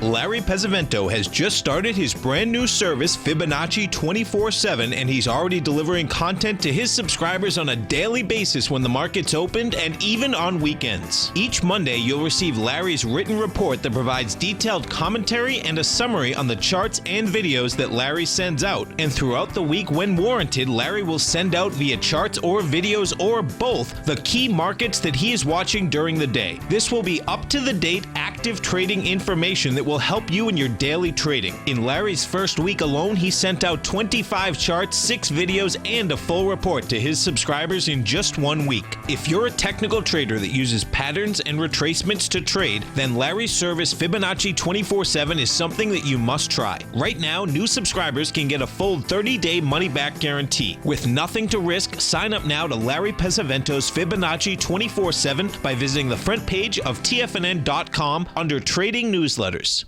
Larry Pesavento has just started his brand new service, Fibonacci 24/7, and he's already delivering content to his subscribers on a daily basis when the market's opened and even on weekends. Each Monday, you'll receive Larry's written report that provides detailed commentary and a summary on the charts and videos that Larry sends out. And throughout the week, when warranted, Larry will send out via charts or videos or both the key markets that he is watching during the day. This will be up-to-the-date active trading information that will help you in your daily trading. In Larry's first week alone, he sent out 25 charts, 6 videos, and a full report to his subscribers in just 1 week. If you're a technical trader that uses patterns and retracements to trade, then Larry's service Fibonacci 24/7 is something that you must try. Right now, new subscribers can get a full 30-day money-back guarantee. With nothing to risk, sign up now to Larry Pesavento's Fibonacci 24/7 by visiting the front page of TFNN.com under Trading Newsletters.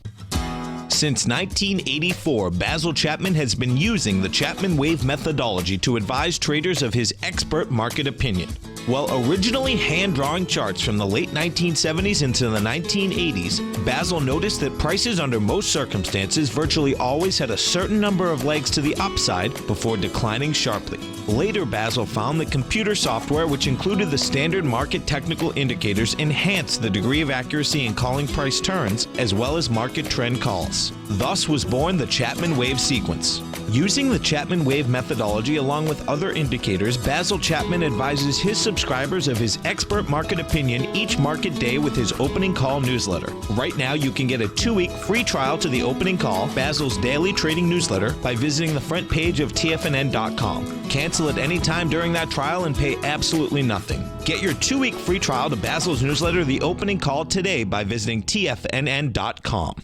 Since 1984, Basil Chapman has been using the Chapman Wave methodology to advise traders of his expert market opinion. While originally hand-drawing charts from the late 1970s into the 1980s, Basil noticed that prices under most circumstances virtually always had a certain number of legs to the upside before declining sharply. Later, Basil found that computer software, which included the standard market technical indicators, enhanced the degree of accuracy in calling price turns, as well as market trend calls. Thus was born the Chapman Wave sequence. Using the Chapman Wave methodology along with other indicators, Basil Chapman advises his subscribers of his expert market opinion each market day with his opening call newsletter. Right now, you can get a 2-week free trial to the opening call, Basil's daily trading newsletter, by visiting the front page of TFNN.com. Cancel at any time during that trial and pay absolutely nothing. Get your 2-week free trial to Basil's newsletter, The Opening Call, today by visiting TFNN.com.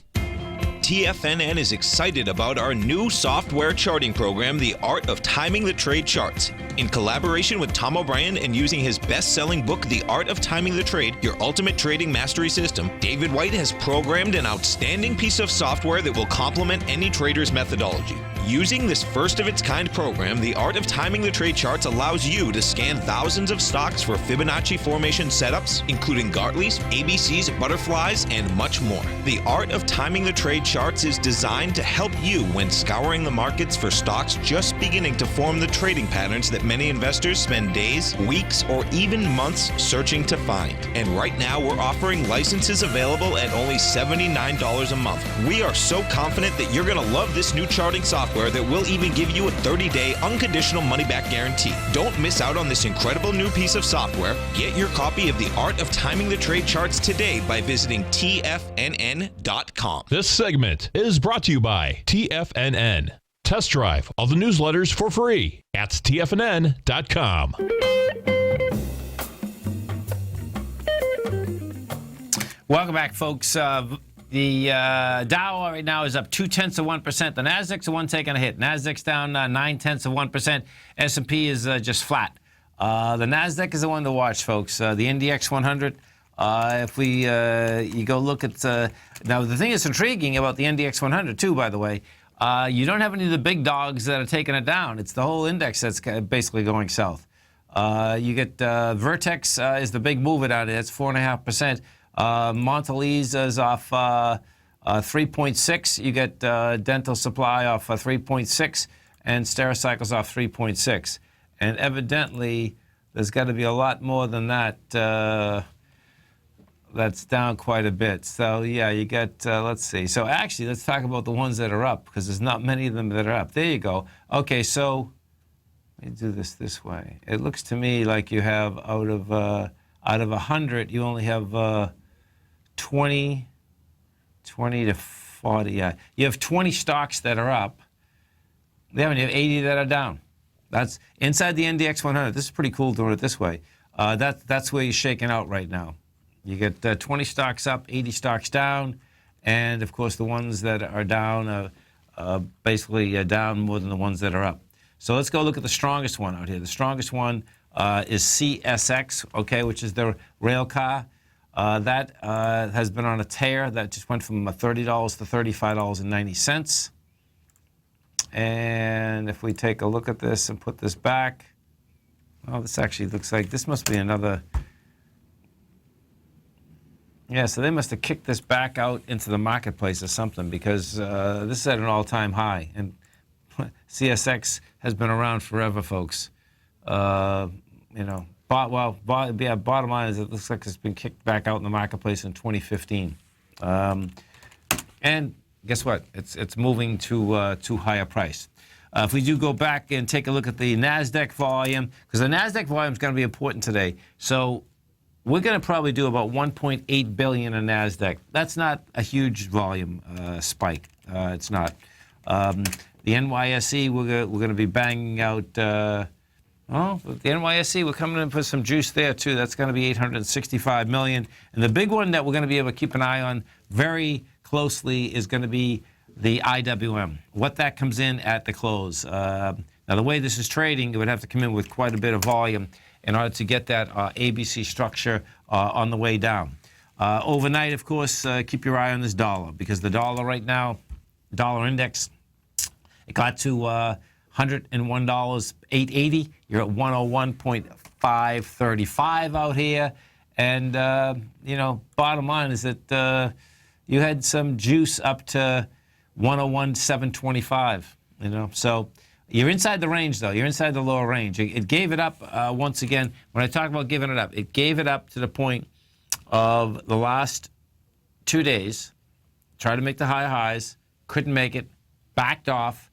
TFNN is excited about our new software charting program, The Art of Timing the Trade Charts. In collaboration with Tom O'Brien and using his best-selling book, The Art of Timing the Trade, Your Ultimate Trading Mastery System, David White has programmed an outstanding piece of software that will complement any trader's methodology. Using this first-of-its-kind program, The Art of Timing the Trade Charts allows you to scan thousands of stocks for Fibonacci formation setups, including Gartley's, ABC's, butterflies, and much more. The Art of Timing the Trade Charts is designed to help you when scouring the markets for stocks just beginning to form the trading patterns that many investors spend days, weeks, or even months searching to find. And right now, we're offering licenses available at only $79 a month. We are so confident that you're going to love this new charting software that will even give you a 30-day unconditional money-back guarantee. Don't miss out on this incredible new piece of software. Get your copy of The Art of Timing the Trade Charts today by visiting TFNN.com. This segment is brought to you by TFNN. Test drive all the newsletters for free at TFNN.com. Welcome back, folks. The Dow right now is up 0.2%. The Nasdaq's the one taking a hit. Nasdaq's down 0.9%. S&P is just flat. The Nasdaq is the one to watch, folks. The NDX 100. If you go look at now, the thing that's intriguing about the NDX 100 too, by the way, you don't have any of the big dogs that are taking it down. It's the whole index that's basically going south. You get Vertex is the big mover down there. That's 4.5%. Mondelez is off 3.6. You get Dental Supply off 3.6, and Stericycle's off 3.6. And evidently, there's got to be a lot more than that. That's down quite a bit. So yeah, you get. Let's see. So actually, let's talk about the ones that are up, because there's not many of them that are up. There you go. Okay, so let me do this way. It looks to me like you have out of 100, you only have 20 to 40. Yeah, you have 20 stocks that are up. You have 80 that are down. That's inside the NDX 100. This is pretty cool doing it this way. That's where you're shaking out right now. You get 20 stocks up, 80 stocks down, and of course the ones that are down are basically down more than the ones that are up. So let's go look at the strongest one out here. The strongest one is CSX, okay, which is the rail car. That has been on a tear. That just went from $30 to $35.90. And if we take a look at this and put this back, oh, this actually looks like this must be another. Yeah, so they must have kicked this back out into the marketplace or something, because this is at an all-time high. And CSX has been around forever, folks. Bottom line is it looks like it's been kicked back out in the marketplace in 2015. And guess what? It's moving to higher price. If we do go back and take a look at the NASDAQ volume, because the NASDAQ volume is going to be important today. So we're going to probably do about 1.8 billion in NASDAQ. That's not a huge volume spike. It's not. The NYSE, we're going to be banging out. The NYSE, we're coming in for some juice there too. That's going to be 865 million. And the big one that we're going to be able to keep an eye on very closely is going to be the IWM. What that comes in at the close. Now, the way this is trading, it would have to come in with quite a bit of volume in order to get that ABC structure on the way down. Overnight, of course, keep your eye on this dollar, because the dollar right now, dollar index, it got to $101.880. You're at 101.535 out here. And, bottom line is that you had some juice up to 101.725, So you're inside the range, though. You're inside the lower range. It gave it up once again. When I talk about giving it up, it gave it up to the point of the last 2 days. Tried to make the higher highs. Couldn't make it. Backed off.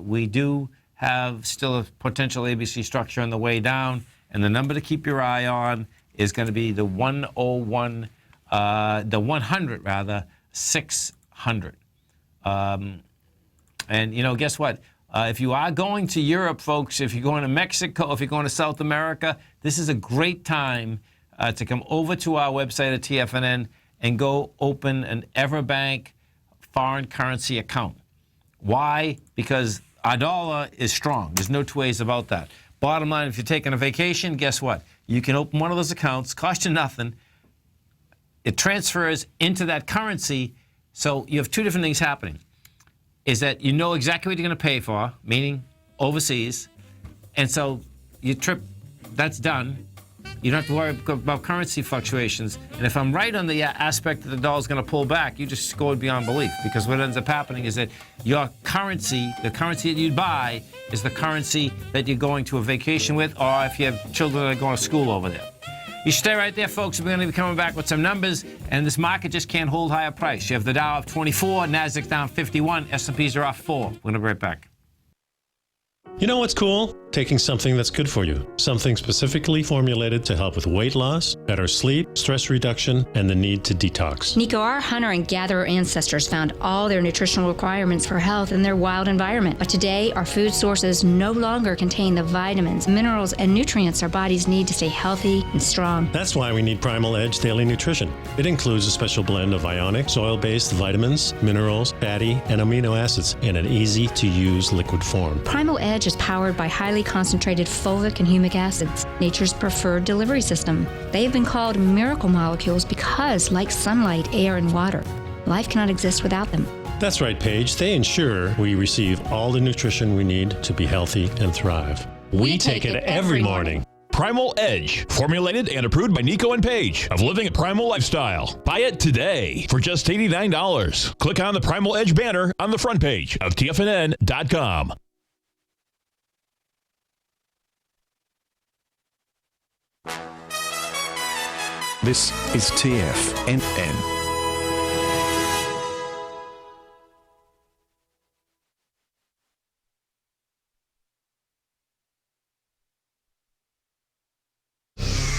We do have still a potential ABC structure on the way down. And the number to keep your eye on is going to be the 100, 600. And, guess what? If you are going to Europe, folks, if you're going to Mexico, if you're going to South America, this is a great time to come over to our website at TFNN and go open an Everbank foreign currency account. Why? Because our dollar is strong. There's no two ways about that. Bottom line, if you're taking a vacation, guess what? You can open one of those accounts, cost you nothing. It transfers into that currency. So you have two different things happening. Is that you know exactly what you're going to pay for, meaning overseas. And so your trip, that's done. You don't have to worry about currency fluctuations. And if I'm right on the aspect that the dollar's going to pull back, you just scored beyond belief. Because what ends up happening is that your currency, the currency that you buy, is the currency that you're going to a vacation with, or if you have children that are going to school over there. You stay right there, folks. We're going to be coming back with some numbers, and this market just can't hold higher price. You have the Dow up 24, Nasdaq down 51, S&Ps are off 4. We're going to be right back. You know what's cool? Taking something that's good for you. Something specifically formulated to help with weight loss, better sleep, stress reduction, and the need to detox. Nico, our hunter and gatherer ancestors found all their nutritional requirements for health in their wild environment. But today, our food sources no longer contain the vitamins, minerals, and nutrients our bodies need to stay healthy and strong. That's why we need Primal Edge Daily Nutrition. It includes a special blend of ionic, soil-based vitamins, minerals, fatty, and amino acids in an easy-to-use liquid form. Primal Edge is powered by highly concentrated fulvic and humic acids, nature's preferred delivery system. They have been called miracle molecules because, like sunlight, air, and water, life cannot exist without them. That's right, Paige. They ensure we receive all the nutrition we need to be healthy and thrive. We take it every morning. Primal Edge, formulated and approved by Nico and Paige of Living a Primal Lifestyle. Buy it today for just $89. Click on the Primal Edge banner on the front page of TFNN.com. This is TFNN.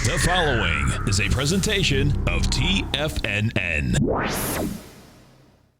The following is a presentation of TFNN.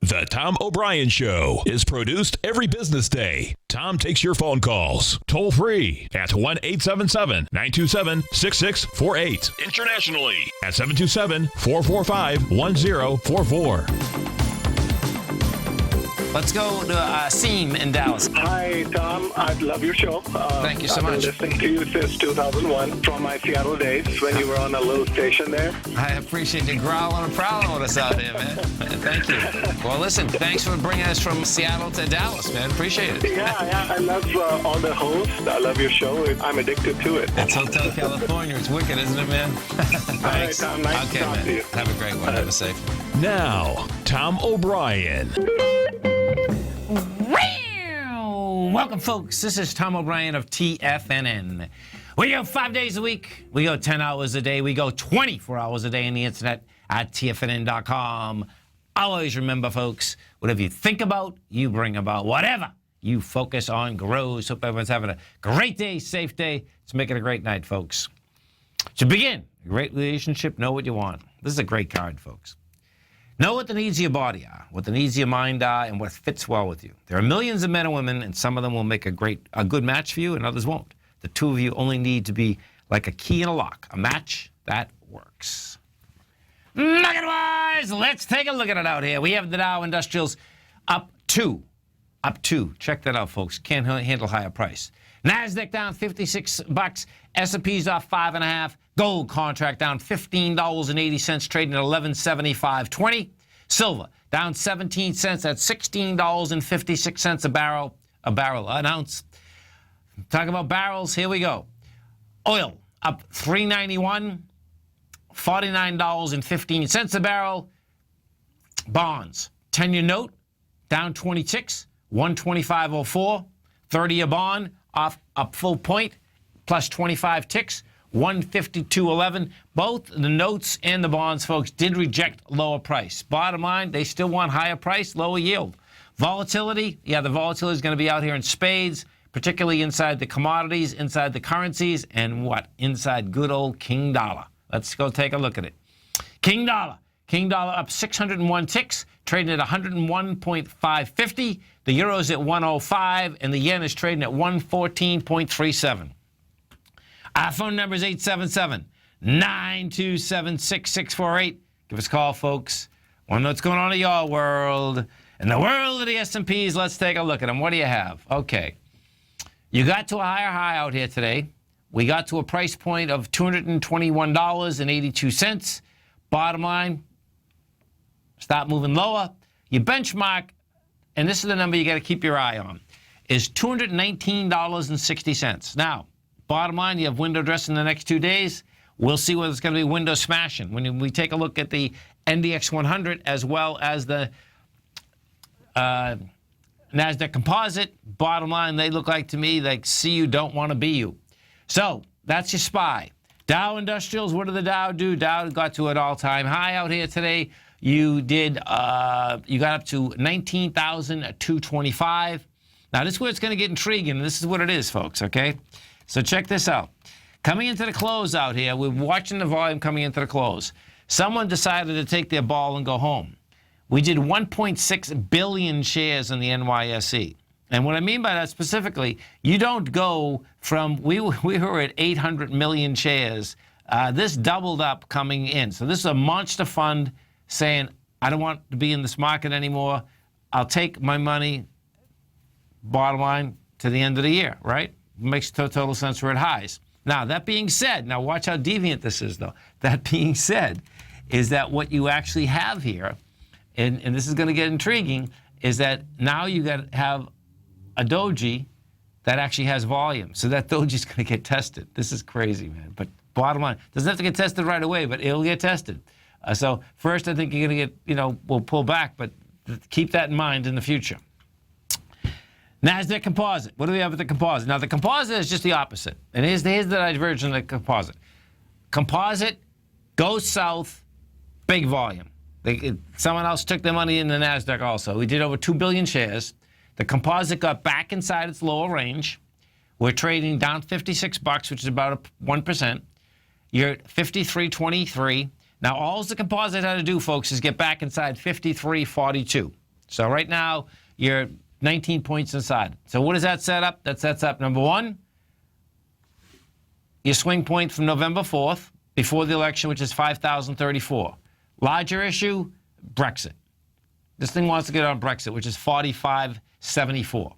The Tom O'Brien Show is produced every business day. Tom takes your phone calls toll free at 1-877-927-6648. Internationally at 727-445-1044. Let's go to Asim in Dallas. Hi, Tom. I love your show. Thank you so I've much. been listening to you since 2001 from my Seattle days when you were on a little station there. I appreciate you growling and prowling with us out here, man. Thank you. Well, listen, thanks for bringing us from Seattle to Dallas, man. Appreciate it. Yeah, I love all the hosts. I love your show. I'm addicted to it. It's Hotel California. It's wicked, isn't it, man? Thanks. All right, Tom. Nice to talk to you. Have a great one. Have a safe one. Now, Tom O'Brien. Welcome, folks. This is Tom O'Brien of TFNN. We go 5 days a week. We go 10 hours a day. We go 24 hours a day on the internet at TFNN.com. Always remember, folks, whatever you think about, you bring about. Whatever you focus on grows. Hope everyone's having a great day, safe day. Let's make it a great night, folks. To begin, a great relationship, know what you want. This is a great card, folks. Know what the needs of your body are, what the needs of your mind are, and what fits well with you. There are millions of men and women, and some of them will make a good match for you, and others won't. The two of you only need to be like a key in a lock, a match that works. Market-wise, let's take a look at it out here. We have the Dow Industrials up two. Check that out, folks. Can't handle higher price. NASDAQ down $56. S&P's off 5.5. Gold contract down $15.80, trading at $11.7520. Silver down 17 cents at $16.56 an ounce. Talk about barrels. Here we go. Oil up $3.91, $49.15 a barrel. Bonds, 10-year note down 26, 125.04. 30-year bond off up full point, plus 25 ticks, 152.11. Both the notes and the bonds, folks, did reject lower price. Bottom line, they still want higher price, lower yield. Volatility, yeah, the volatility is going to be out here in spades, particularly inside the commodities, inside the currencies, and what? Inside good old King Dollar. Let's go take a look at it. King Dollar up 601 ticks, trading at 101.550. The euro's at 105, and the yen is trading at 114.37. Our phone number is 877-927-6648. Give us a call, folks. Want to know what's going on in your world. In the world of the S&Ps, let's take a look at them. What do you have? Okay. You got to a higher high out here today. We got to a price point of $221.82. Bottom line, stop moving lower. Your benchmark, and this is the number you got to keep your eye on, is $219.60. Now, bottom line, you have window dressing the next 2 days. We'll see whether it's going to be window smashing. When we take a look at the NDX 100 as well as the NASDAQ Composite, bottom line, they look like to me like see you, don't want to be you. So that's your SPY. Dow Industrials, what did the Dow do? Dow got to an all-time high out here today. You got up to 19,225. Now, this is where it's going to get intriguing. This is what it is, folks, okay? So check this out. Coming into the close out here, we're watching the volume coming into the close. Someone decided to take their ball and go home. We did 1.6 billion shares in the NYSE. And what I mean by that specifically, you don't go from, we were at 800 million shares. This doubled up coming in. So this is a monster fund saying, I don't want to be in this market anymore. I'll take my money, bottom line, to the end of the year, right? Makes total sense. We're at highs. Now, that being said, now watch how deviant this is, though. That being said, is that what you actually have here, and this is going to get intriguing, is that now you got to have a doji that actually has volume. So that doji is going to get tested. This is crazy, man. But bottom line, doesn't have to get tested right away, but it'll get tested. So first, I think you're going to get, we'll pull back, but keep that in mind in the future. NASDAQ Composite. What do we have with the Composite? Now, the Composite is just the opposite. And here's the diversion of the Composite. Composite goes south, big volume. Someone else took their money in the NASDAQ also. We did over 2 billion shares. The Composite got back inside its lower range. We're trading down $56, which is about 1%. You're at 53.23. Now, all the Composite had to do, folks, is get back inside 53.42. So right now, you're 19 points inside. So what does that set up? That sets up, number one, your swing point from November 4th, before the election, which is 5,034. Larger issue, Brexit. This thing wants to get on Brexit, which is 45.74.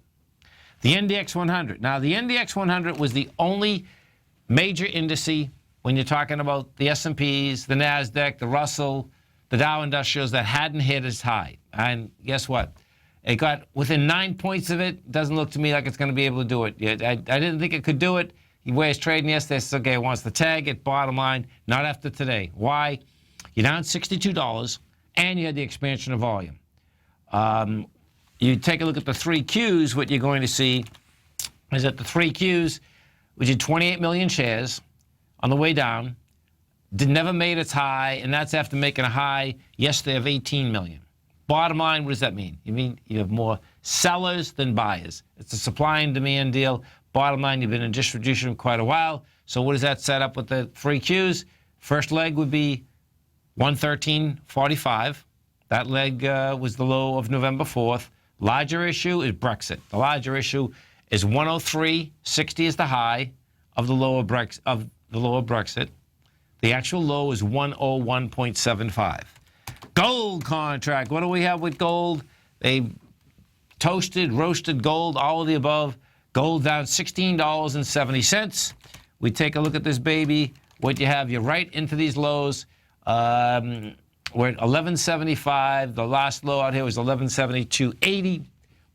The NDX 100. Now, the NDX 100 was the only major indice when you're talking about the S&Ps, the NASDAQ, the Russell, the Dow Industrials that hadn't hit as high. And guess what? It got within 9 points of it. Doesn't look to me like it's going to be able to do it yet. I didn't think it could do it. He was trading yesterday. Says, okay, wants to tag it. Bottom line, not after today. Why? You're down $62, and you had the expansion of volume. You take a look at the 3Qs, what you're going to see is that the 3Qs, which did 28 million shares on the way down, never made its high, and that's after making a high yesterday of 18 million. Bottom line, what does that mean? You mean you have more sellers than buyers. It's a supply and demand deal. Bottom line, you've been in distribution for quite a while. So what does that set up with the 3Qs? First leg would be 113.45. That leg was the low of November 4th. Larger issue is Brexit. The larger issue is 103.60 is the high of the lower Brexit. The actual low is 101.75. Gold contract. What do we have with gold? They toasted, roasted gold, all of the above. Gold down $16.70. We take a look at this baby. What you have, you're right into these lows. We're at 1175. The last low out here was 1172.80.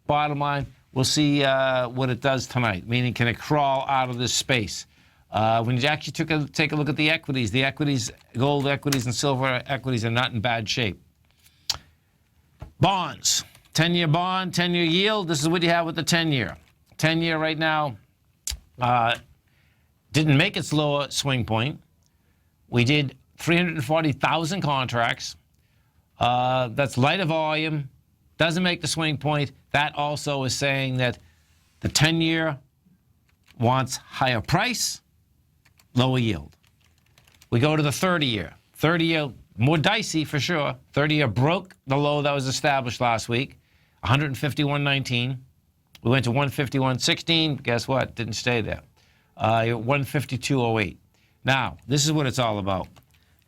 Bottom line, we'll see what it does tonight, meaning can it crawl out of this space. When you actually take a look at the equities, gold equities and silver equities are not in bad shape. Bonds, 10-year bond, 10-year yield. This is what you have with the 10-year. 10-year right now didn't make its lower swing point. We did 340,000 contracts. That's lighter volume, doesn't make the swing point. That also is saying that the 10-year wants higher price, lower yield. We go to the 30-year. 30-year, more dicey for sure. 30-year broke the low that was established last week, 151.19. We went to 151.16. Guess what? Didn't stay there. 152.08. Now, this is what it's all about.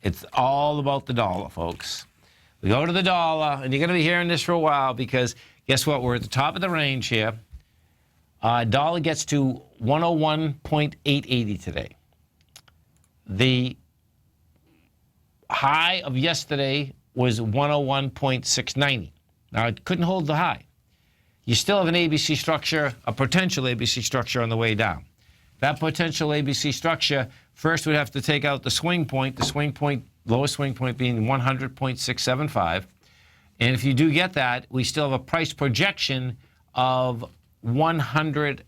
It's all about the dollar, folks. We go to the dollar, and you're going to be hearing this for a while because guess what? We're at the top of the range here. Dollar gets to 101.880 today. The high of yesterday was 101.690. Now, it couldn't hold the high. You still have an ABC structure, a potential ABC structure on the way down. That potential ABC structure, first we'd have to take out the swing point, lowest swing point being 100.675. And if you do get that, we still have a price projection of 190,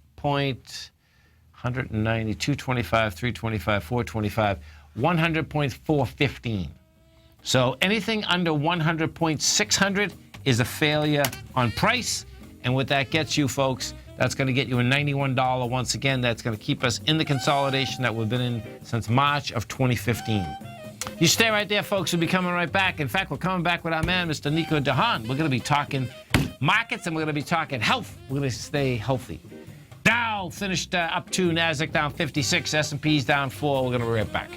225, 325, 425, 100.415. So anything under 100.600 is a failure on price. And what that gets you, folks, that's going to get you a $91 once again. That's going to keep us in the consolidation that we've been in since March of 2015. You stay right there, folks. We'll be coming right back. In fact, we're coming back with our man, Mr. Nico Dahan. We're going to be talking markets, and we're going to be talking health. We're going to stay healthy. Dow finished up 2, NASDAQ down 56, S&P's down 4. We're going to be right back.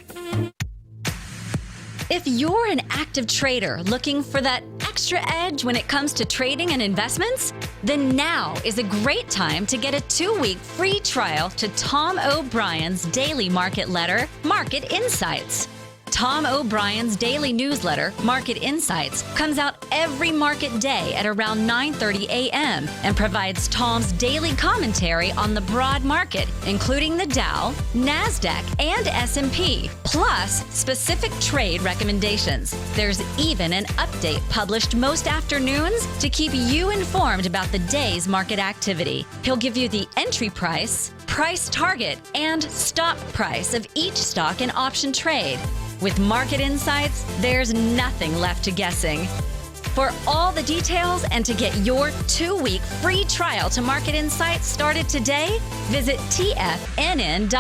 If you're an active trader looking for that extra edge when it comes to trading and investments, then now is a great time to get a 2-week free trial to Tom O'Brien's daily market letter, Market Insights. Tom O'Brien's daily newsletter, Market Insights, comes out every market day at around 9:30 a.m. and provides Tom's daily commentary on the broad market, including the Dow, NASDAQ, and S&P, plus specific trade recommendations. There's even an update published most afternoons to keep you informed about the day's market activity. He'll give you the entry price, price target, and stop price of each stock and option trade. With Market Insights, there's nothing left to guessing. For all the details and to get your 2-week free trial to Market Insights started today, visit TFNN.com.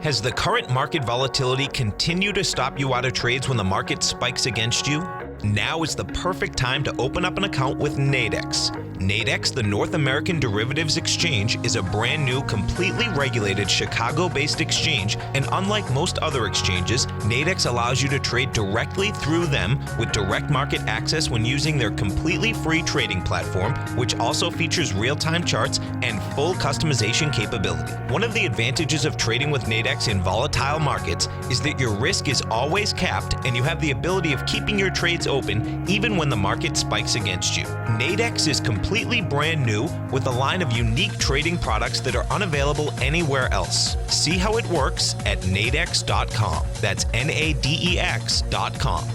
Has the current market volatility continued to stop you out of trades when the market spikes against you? Now is the perfect time to open up an account with Nadex. Nadex, the North American Derivatives Exchange, is a brand new, completely regulated Chicago-based exchange, and unlike most other exchanges, Nadex allows you to trade directly through them with direct market access when using their completely free trading platform, which also features real-time charts and full customization capability. One of the advantages of trading with Nadex in volatile markets is that your risk is always capped and you have the ability of keeping your trades open even when the market spikes against you. Nadex is completely brand new with a line of unique trading products that are unavailable anywhere else. See how it works at nadex.com. That's NADEX.com.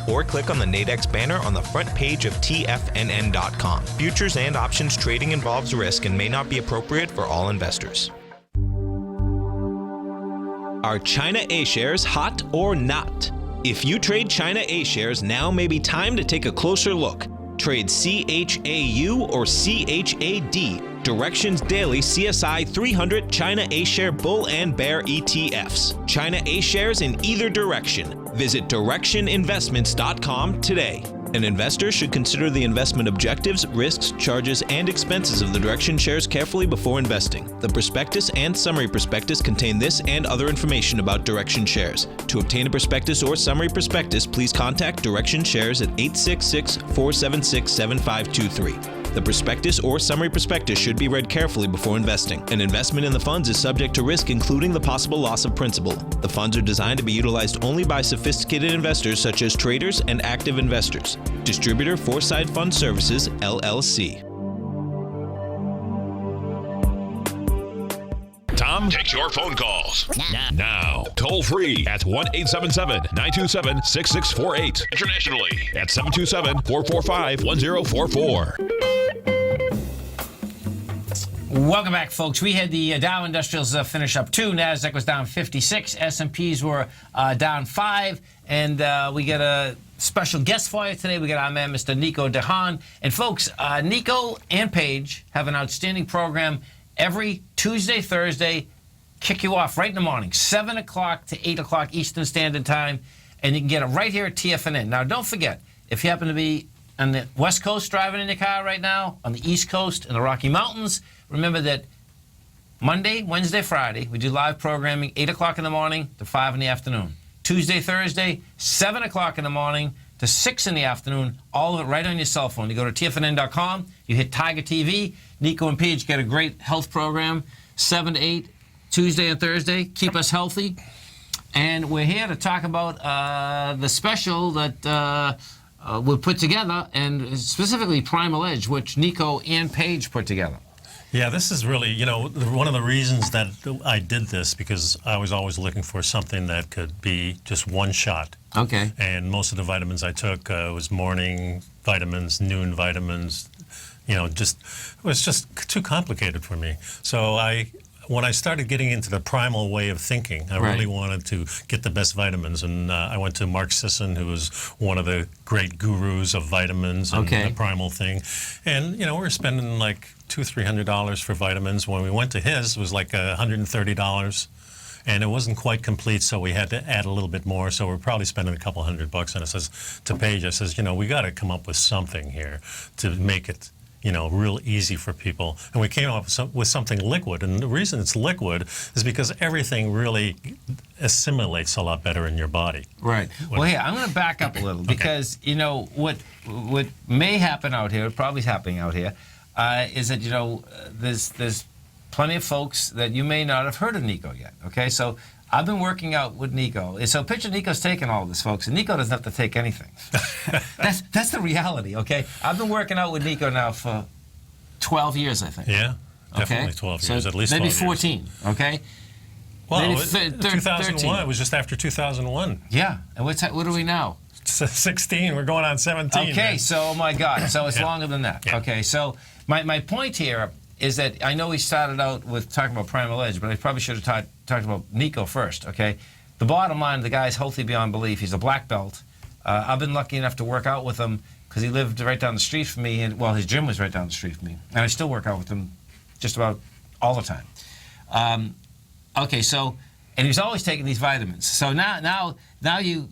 Or click on the Nadex banner on the front page of TFNN.com. Futures and options trading involves risk and may not be appropriate for all investors. Are China A shares hot or not? If you trade China A shares, now may be time to take a closer look. Trade CHAU or CHAD, Directions Daily CSI 300 China A Share Bull and Bear ETFs. China A shares in either direction. Visit directioninvestments.com today. An investor should consider the investment objectives, risks, charges, and expenses of the Direction shares carefully before investing. The prospectus and summary prospectus contain this and other information about Direction shares. To obtain a prospectus or summary prospectus, please contact Direction shares at 866-476-7523. The prospectus or summary prospectus should be read carefully before investing. An investment in the funds is subject to risk, including the possible loss of principal. The funds are designed to be utilized only by sophisticated investors such as traders and active investors. Distributor Foreside Fund Services, LLC. Tom takes your phone calls now. Toll free at 1-877-927-6648. Internationally at 727-445-1044. Welcome back, folks. We had the Dow Industrials finish up 2. NASDAQ was down 56. S&Ps were down 5. And we get a special guest for you today. We got our man, Mr. Nico DeHaan. And, folks, Nico and Paige have an outstanding program every Tuesday, Thursday. Kick you off right in the morning, 7 o'clock to 8 o'clock Eastern Standard Time. And you can get it right here at TFNN. Now, don't forget, if you happen to be on the West Coast driving in your car right now, on the East Coast in the Rocky Mountains, remember that Monday, Wednesday, Friday, we do live programming, 8 o'clock in the morning to 5 in the afternoon. Tuesday, Thursday, 7 o'clock in the morning to 6 in the afternoon, all of it right on your cell phone. You go to TFNN.com, you hit Tiger TV. Nico and Paige get a great health program, 7 to 8, Tuesday and Thursday. Keep us healthy. And we're here to talk about the special that we put together, and specifically Primal Edge, which Nico and Paige put together. Yeah, this is really, one of the reasons that I did this, because I was always looking for something that could be just one shot. Okay. And most of the vitamins I took was morning vitamins, noon vitamins, it was just too complicated for me. So when I started getting into the primal way of thinking, I really wanted to get the best vitamins. And I went to Mark Sisson, who was one of the great gurus of vitamins and the primal thing. And, we were spending like $200-300 for vitamins. When we went to his, it was like $130. And it wasn't quite complete, so we had to add a little bit more. So we're probably spending a couple $100. And I says to Paige, I says, we got to come up with something here to make it real easy for people. And we came up with something liquid. And the reason it's liquid is because everything really assimilates a lot better in your body. Right. Well, here, I'm going to back up a little because, what may happen out here, probably happening out here, is that, there's plenty of folks that you may not have heard of Nico yet. Okay, so I've been working out with Nico. So picture Nico's taking all this, folks, and Nico doesn't have to take anything. That's the reality, okay? I've been working out with Nico now for 12 years, I think. Yeah, definitely 12 years, so at least 12 maybe years. 14, okay? Well, maybe 2001, 13. it was just after 2001. Yeah, and what are we now? 16, we're going on 17. Okay, man. So, oh my God, so it's longer than that. Yeah. Okay, so my point here is that I know we started out with talking about Primal Edge, but I probably should have talked about Nico first, okay? The bottom line, the guy's healthy beyond belief. He's a black belt. I've been lucky enough to work out with him because he lived right down the street from me, and his gym was right down the street from me. And I still work out with him just about all the time. Okay, so, and he's always taking these vitamins. So now now you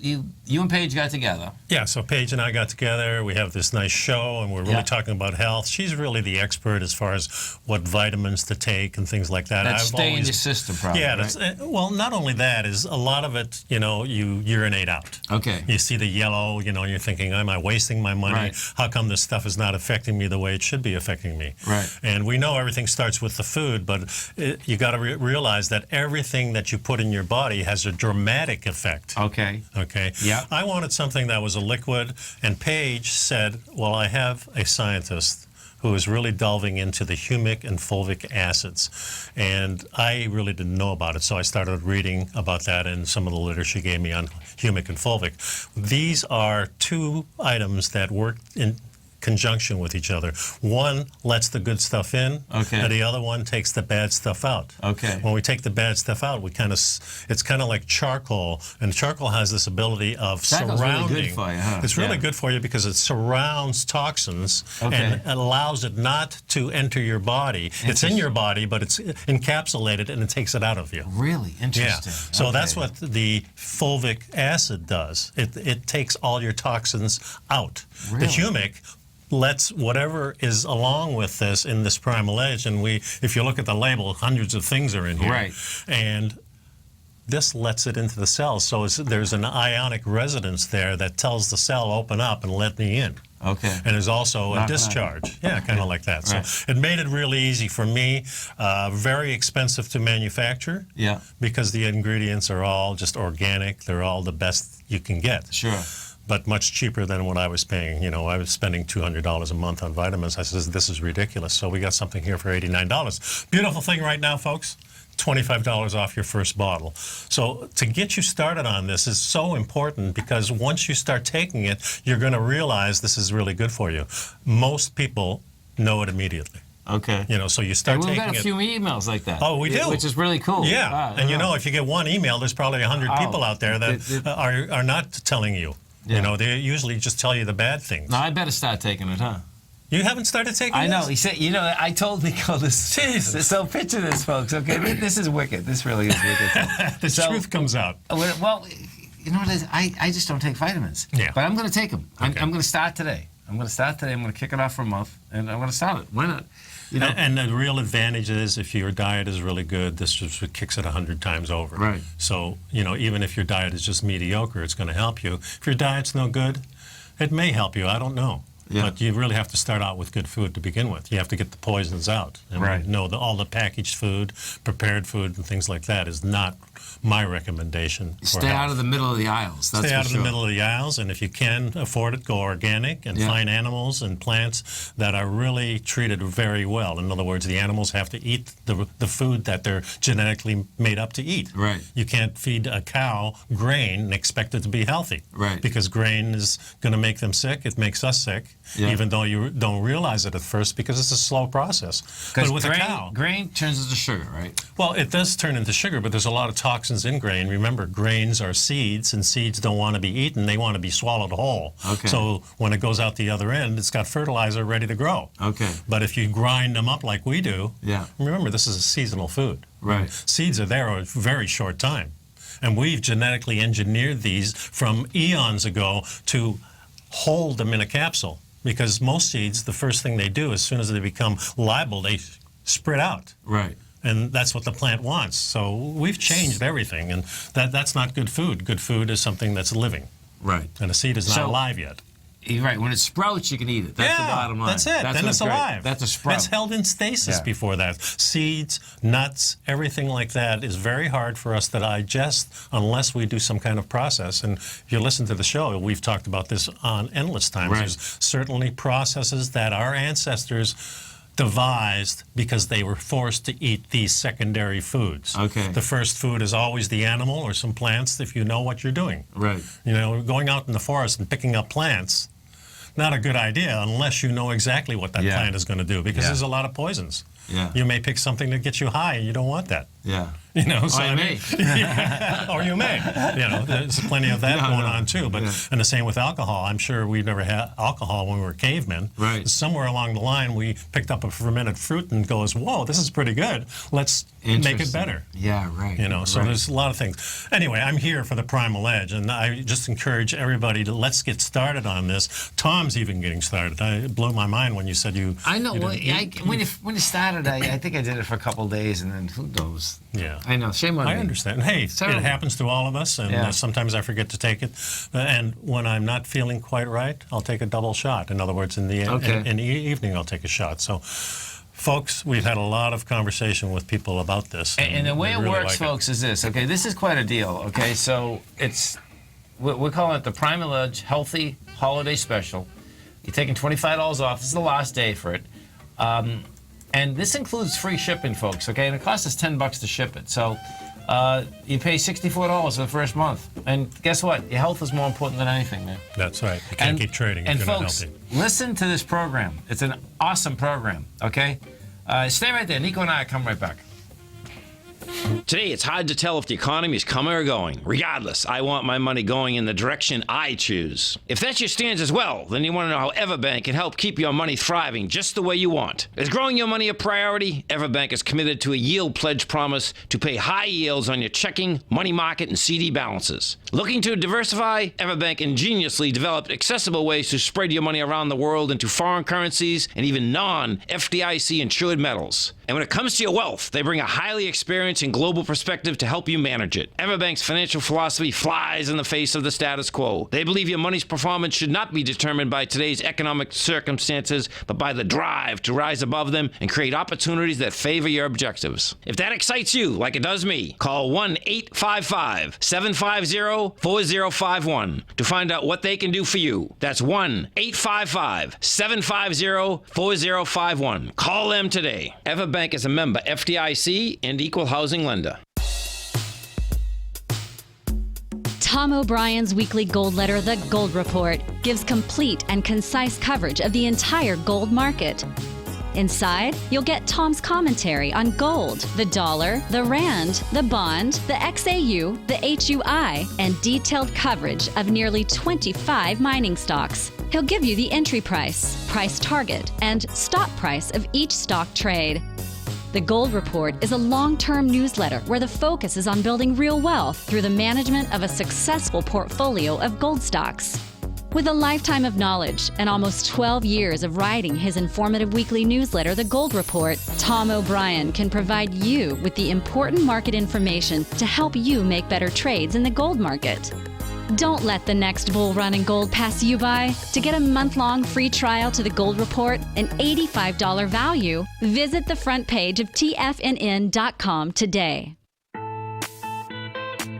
and Paige got together. Yeah, so Paige and I got together. We have this nice show, and we're really talking about health. She's really the expert as far as what vitamins to take and things like that. That stay in your system, probably. Yeah, right? well, not only that, is a lot of it, you urinate out. Okay. You see the yellow, you're thinking, am I wasting my money? Right. How come this stuff is not affecting me the way it should be affecting me? Right. And we know everything starts with the food, but you got to realize that everything that you put in your body has a dramatic effect. Okay. Okay. Yeah. I wanted something that was a liquid, and Paige said, well, I have a scientist who is really delving into the humic and fulvic acids. And I really didn't know about it, so I started reading about that in some of the literature she gave me on humic and fulvic. These are two items that work in conjunction with each other. One lets the good stuff in, and the other one takes the bad stuff out. Okay. When we take the bad stuff out, it's kind of like charcoal, and charcoal has this ability of Charcoal's surrounding. really good for you, huh? It's really good for you because it surrounds toxins and allows it not to enter your body. It's in your body, but it's encapsulated, and it takes it out of you. Really interesting. Yeah. So that's what the fulvic acid does. It takes all your toxins out. Really? The humic lets whatever is along with this in this primal age, and if you look at the label, hundreds of things are in here. Right. And this lets it into the cells, so there's an ionic resonance there that tells the cell, open up and let me in. Okay. And there's also a discharge. Yeah, kind of like that. Right. So it made it really easy for me. Very expensive to manufacture. Yeah. Because the ingredients are all just organic. They're all the best you can get. Sure. But much cheaper than what I was paying. I was spending $200 a month on vitamins. I said, this is ridiculous. So we got something here for $89. Beautiful thing right now, folks. $25 off your first bottle. So to get you started on this is so important, because once you start taking it, you're going to realize this is really good for you. Most people know it immediately. Okay. So you start taking it. We've got a few emails like that. Oh, we do. Which is really cool. Yeah. And if you get one email, there's probably 100 people out there that are not telling you. Yeah. They usually just tell you the bad things. No, I better start taking it, huh? You haven't started taking I know. this? He said, I told Nico this. Jesus. So picture this, folks, okay? This is wicked. This really is wicked. The truth comes out. Well, you know what it is? I just don't take vitamins. Yeah. But I'm going to take them. Okay. I'm going to start today. I'm going to kick it off for a month, and I'm going to start it. Why not? And the real advantage is, if your diet is really good, this just kicks it 100 times over. Right. So, even if your diet is just mediocre, it's going to help you. If your diet's no good, it may help you. I don't know. Yeah. But you really have to start out with good food to begin with. You have to get the poisons out. And Right. we know that all the packaged food, prepared food, and things like that is not my recommendation. Stay out of the middle of the aisles. That's Stay out of sure. the middle of the aisles, and if you can afford it, go organic and find animals and plants that are really treated very well. In other words, the animals have to eat the food that they're genetically made up to eat. Right. You can't feed a cow grain and expect it to be healthy. Right. Because grain is going to make them sick. It makes us sick, even though you don't realize it at first, because it's a slow process. But with a cow, grain turns into sugar, right? well, it does turn into sugar, but there's a lot of toxins in grain. Remember, grains are seeds, and seeds don't want to be eaten. They want to be swallowed whole. Okay. So when it goes out the other end, it's got fertilizer ready to grow. Okay. But if you grind them up like we do, remember, this is a seasonal food. Right. Seeds are there a very short time. And we've genetically engineered these from eons ago to hold them in a capsule. Because most seeds, the first thing they do, as soon as they become liable, they spread out. Right. And that's what the plant wants. So we've changed everything, and that's not good food. Good food is something that's living. Right. And a seed is not alive yet. You're right. When it sprouts, you can eat it. That's the bottom line. That's it. Then it's alive. That's a sprout. It's held in stasis before that. Seeds, nuts, everything like that is very hard for us to digest unless we do some kind of process. And if you listen to the show, we've talked about this on endless times. Right. There's certainly processes that our ancestors devised because they were forced to eat these secondary foods. Okay. The first food is always the animal or some plants if you know what you're doing. Right. Going out in the forest and picking up plants, not a good idea unless you know exactly what that plant is going to do, because there's a lot of poisons. Yeah. You may pick something that gets you high, and you don't want that. Yeah. You know, so I may. Yeah, or you may. You know, there's plenty of that going on too. But and the same with alcohol. I'm sure we've never had alcohol when we were cavemen. Right. Somewhere along the line, we picked up a fermented fruit and goes, "Whoa, this is pretty good. Let's make it better." Yeah, right. You know, so there's a lot of things. Anyway, I'm here for the Primal Edge, and I just encourage everybody to let's get started on this. Tom's even getting started. It blew my mind when you said you. I know. When you started, I think I did it for a couple of days, and then who knows? Yeah. I know. Shame on me. I understand. Hey, it happens to all of us, and sometimes I forget to take it. And when I'm not feeling quite right, I'll take a double shot. In other words, in the evening, I'll take a shot. So, folks, we've had a lot of conversation with people about this. And the way it works, folks, is this. Okay, this is quite a deal. Okay, so we're calling it the Primal Edge Healthy Holiday Special. You're taking $25 off. This is the last day for it. And this includes free shipping, folks, okay? And it costs us $10 to ship it. So you pay $64 for the first month. And guess what? Your health is more important than anything, man. That's right. You can't keep trading if you're not healthy. And folks, listen to this program. It's an awesome program, okay? Stay right there. Nico and I come right back. Today, it's hard to tell if the economy is coming or going. Regardless, I want my money going in the direction I choose. If that's your stance as well, then you want to know how EverBank can help keep your money thriving just the way you want. Is growing your money a priority? EverBank is committed to a yield pledge promise to pay high yields on your checking, money market, and CD balances. Looking to diversify? EverBank ingeniously developed accessible ways to spread your money around the world into foreign currencies and even non-FDIC insured metals. And when it comes to your wealth, they bring a highly experienced and global perspective to help you manage it. EverBank's financial philosophy flies in the face of the status quo. They believe your money's performance should not be determined by today's economic circumstances, but by the drive to rise above them and create opportunities that favor your objectives. If that excites you, like it does me, call 1-855-750-4051 to find out what they can do for you. That's 1-855-750-4051. Call them today. EverBank is a member FDIC and equal housing lender. Tom O'Brien's weekly gold letter, The Gold Report, gives complete and concise coverage of the entire gold market. Inside, you'll get Tom's commentary on gold, the dollar, the rand, the bond, the XAU, the HUI, and detailed coverage of nearly 25 mining stocks. He'll give you the entry price, price target, and stop price of each stock trade. The Gold Report is a long-term newsletter where the focus is on building real wealth through the management of a successful portfolio of gold stocks. With a lifetime of knowledge and almost 12 years of writing his informative weekly newsletter, The Gold Report, Tom O'Brien can provide you with the important market information to help you make better trades in the gold market. Don't let the next bull run in gold pass you by. To get a month-long free trial to The Gold Report, an $85 value, visit the front page of TFNN.com today.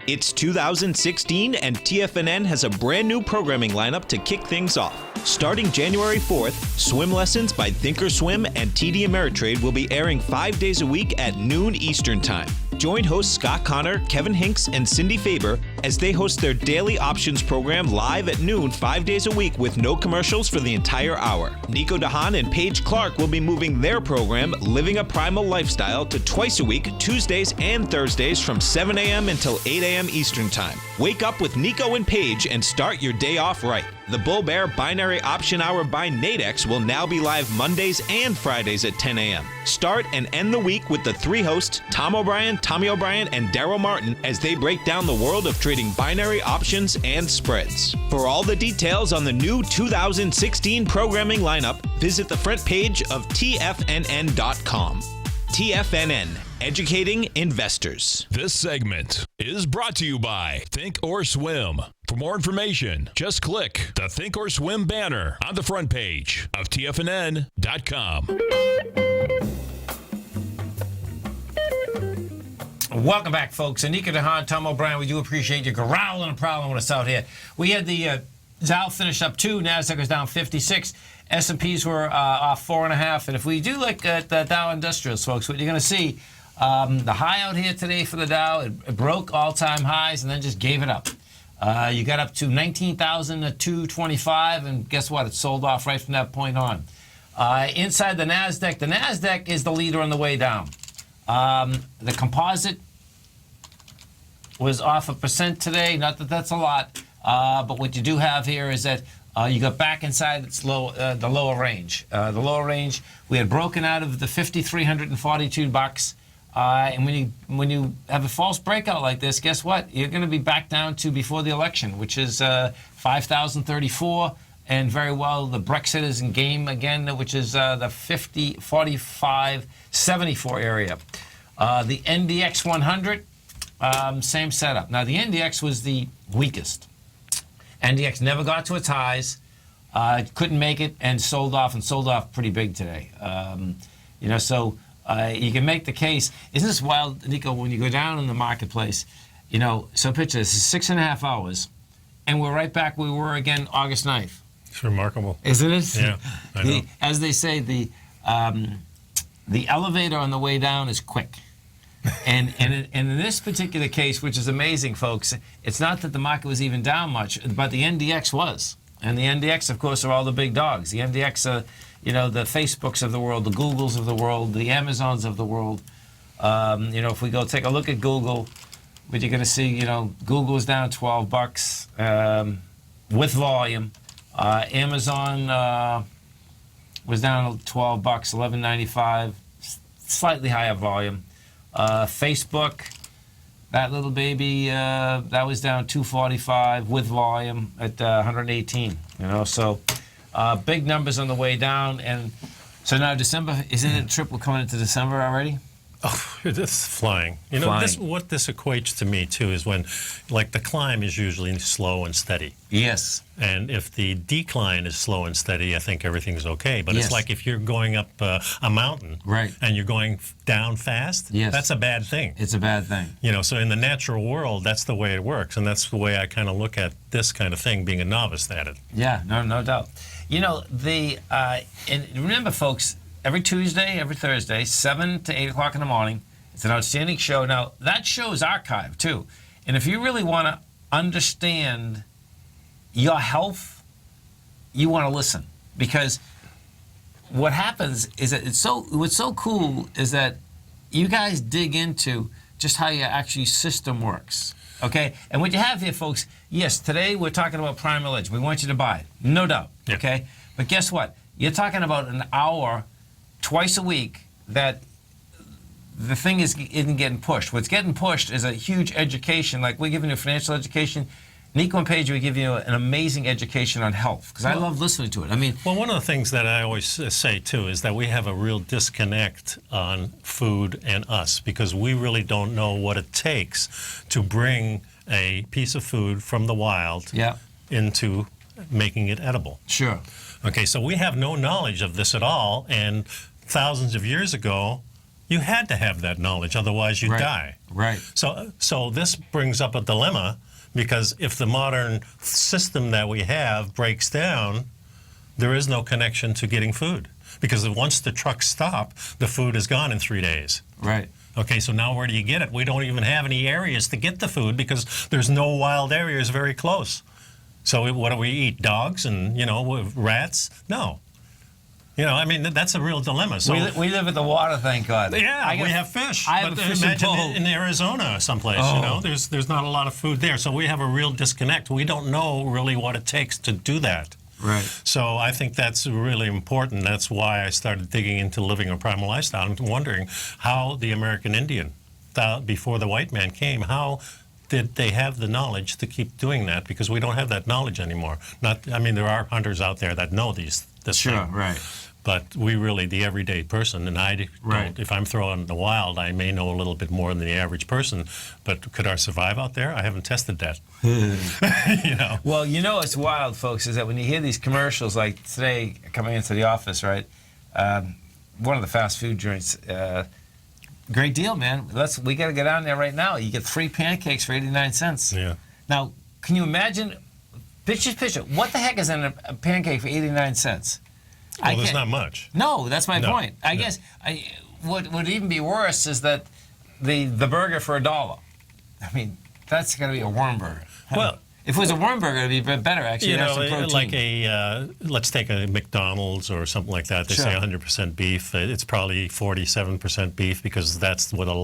It's 2016 and TFNN has a brand new programming lineup to kick things off. Starting January 4th, swim lessons by Thinkorswim and TD Ameritrade will be airing 5 days a week at noon Eastern Time. Join hosts Scott Connor, Kevin Hinks, and Cindy Faber as they host their daily options program live at noon 5 days a week with no commercials for the entire hour. Nico DeHaan and Paige Clark will be moving their program, Living a Primal Lifestyle, to twice a week, Tuesdays and Thursdays from 7 a.m. until 8 a.m. Eastern Time. Wake up with Nico and Paige and start your day off right. The Bull Bear Binary Option Hour by Nadex will now be live Mondays and Fridays at 10 a.m. Start and end the week with the three hosts, Tom O'Brien, Tommy O'Brien, and Daryl Martin, as they break down the world of trading binary options and spreads. For all the details on the new 2016 programming lineup, visit the front page of TFNN.com. TFNN, educating investors. This segment is brought to you by Think or Swim. For more information, just click the Think or Swim banner on the front page of TFNN.com. Welcome back, folks. Anika DeHaan, Tom O'Brien, we do appreciate you growling and prowling with us out here. We had the Dow finish up 2, NASDAQ was down 56, S&Ps were off 4.5, and if we do look at the Dow Industrials, folks, what you're going to see, the high out here today for the Dow, it broke all-time highs and then just gave it up. You got up to 19,225, and guess what? It sold off right from that point on. Inside the NASDAQ is the leader on the way down. The composite was off 1% today. Not that that's a lot, but what you do have here is that you got back inside its the lower range. The lower range, we had broken out of the $5,342. And when you have a false breakout like this, guess what? You're going to be back down to before the election, which is 5,034, and very well the Brexit is in game again, which is the 45.74 area. The NDX 100, same setup. Now the NDX was the weakest. NDX never got to its highs, couldn't make it, and sold off pretty big today. So. You can make the case. Isn't this wild, Nico, when you go down in the marketplace, so picture this, is 6.5 hours, and we're right back where we were again August 9th. It's remarkable. Isn't it? Yeah, I know. As they say, the elevator on the way down is quick. And in this particular case, which is amazing, folks, it's not that the market was even down much, but the NDX was. And the NDX, of course, are all the big dogs. The NDX are, the Facebooks of the world, the Googles of the world, the Amazons of the world. If we go take a look at Google, what you're going to see, Google is down $12 with volume. Amazon was down $12, $11.95, slightly higher volume. Facebook, that little baby, that was down $2.45 with volume at 118. So. Big numbers on the way down, and so now December, isn't it triple coming into December already? Oh, it's flying. What this equates to me, too, is when, like, the climb is usually slow and steady. Yes. And if the decline is slow and steady, I think everything's okay. But Yes. it's like if you're going up a mountain Right. and you're going down fast, Yes. that's a bad thing. It's a bad thing. So in the natural world, that's the way it works. And that's the way I kind of look at this kind of thing, being a novice at it. Yeah, no doubt. And remember, folks, every Tuesday, every Thursday, 7 to 8 o'clock in the morning, it's an outstanding show. Now, that show is archived, too. And if you really want to understand your health, you want to listen. Because what happens is that what's so cool is that you guys dig into just how your actually system works. Okay? And what you have here, folks, yes, today we're talking about Primal Edge. We want you to buy it, no doubt. Yeah. Okay? But guess what? You're talking about an hour twice a week that the thing isn't getting pushed. What's getting pushed is a huge education. Like we're giving you financial education. Nico and Paige will give you an amazing education on health, because I love listening to it. Well, one of the things that I always say, too, is that we have a real disconnect on food and us, because we really don't know what it takes to bring a piece of food from the wild into making it edible. Sure. Okay, so we have no knowledge of this at all, and thousands of years ago, you had to have that knowledge, otherwise you'd die. Right. So this brings up a dilemma, because if the modern system that we have breaks down, there is no connection to getting food. Because once the trucks stop, the food is gone in 3 days. Right. Okay, so now where do you get it? We don't even have any areas to get the food because there's no wild areas very close. So what do we eat? Dogs and, rats? No. That's a real dilemma. So we live at the water, thank God. Yeah, we have fish. I have a fishing imagine pole. in Arizona someplace, there's not a lot of food there. So we have a real disconnect. We don't know really what it takes to do that. Right. So I think that's really important. That's why I started digging into living a primal lifestyle and wondering how the American Indian, before the white man came, how did they have the knowledge to keep doing that? Because we don't have that knowledge anymore. There are hunters out there that know this Sure, thing. right. But we really, the everyday person, and I don't, if I'm throwing in the wild, I may know a little bit more than the average person, but could I survive out there? I haven't tested that. Well, what's wild, folks, is that when you hear these commercials, like today, coming into the office, right, one of the fast food joints, great deal, man. We got to get down there right now. You get 3 pancakes for 89 cents. Yeah. Now, can you imagine, picture, what the heck is in a pancake for 89 cents? Well, there's not much. No, that's my point. I guess what would even be worse is that the burger for $1. That's going to be a worm burger. Well, If it was a worm burger, it'd be better, actually. You It'd have know, some protein. like let's take a McDonald's or something like that. They Sure. say 100% beef. It's probably 47% beef because that's what the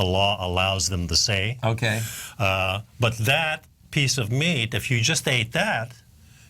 law allows them to say. Okay. But that piece of meat, if you just ate that,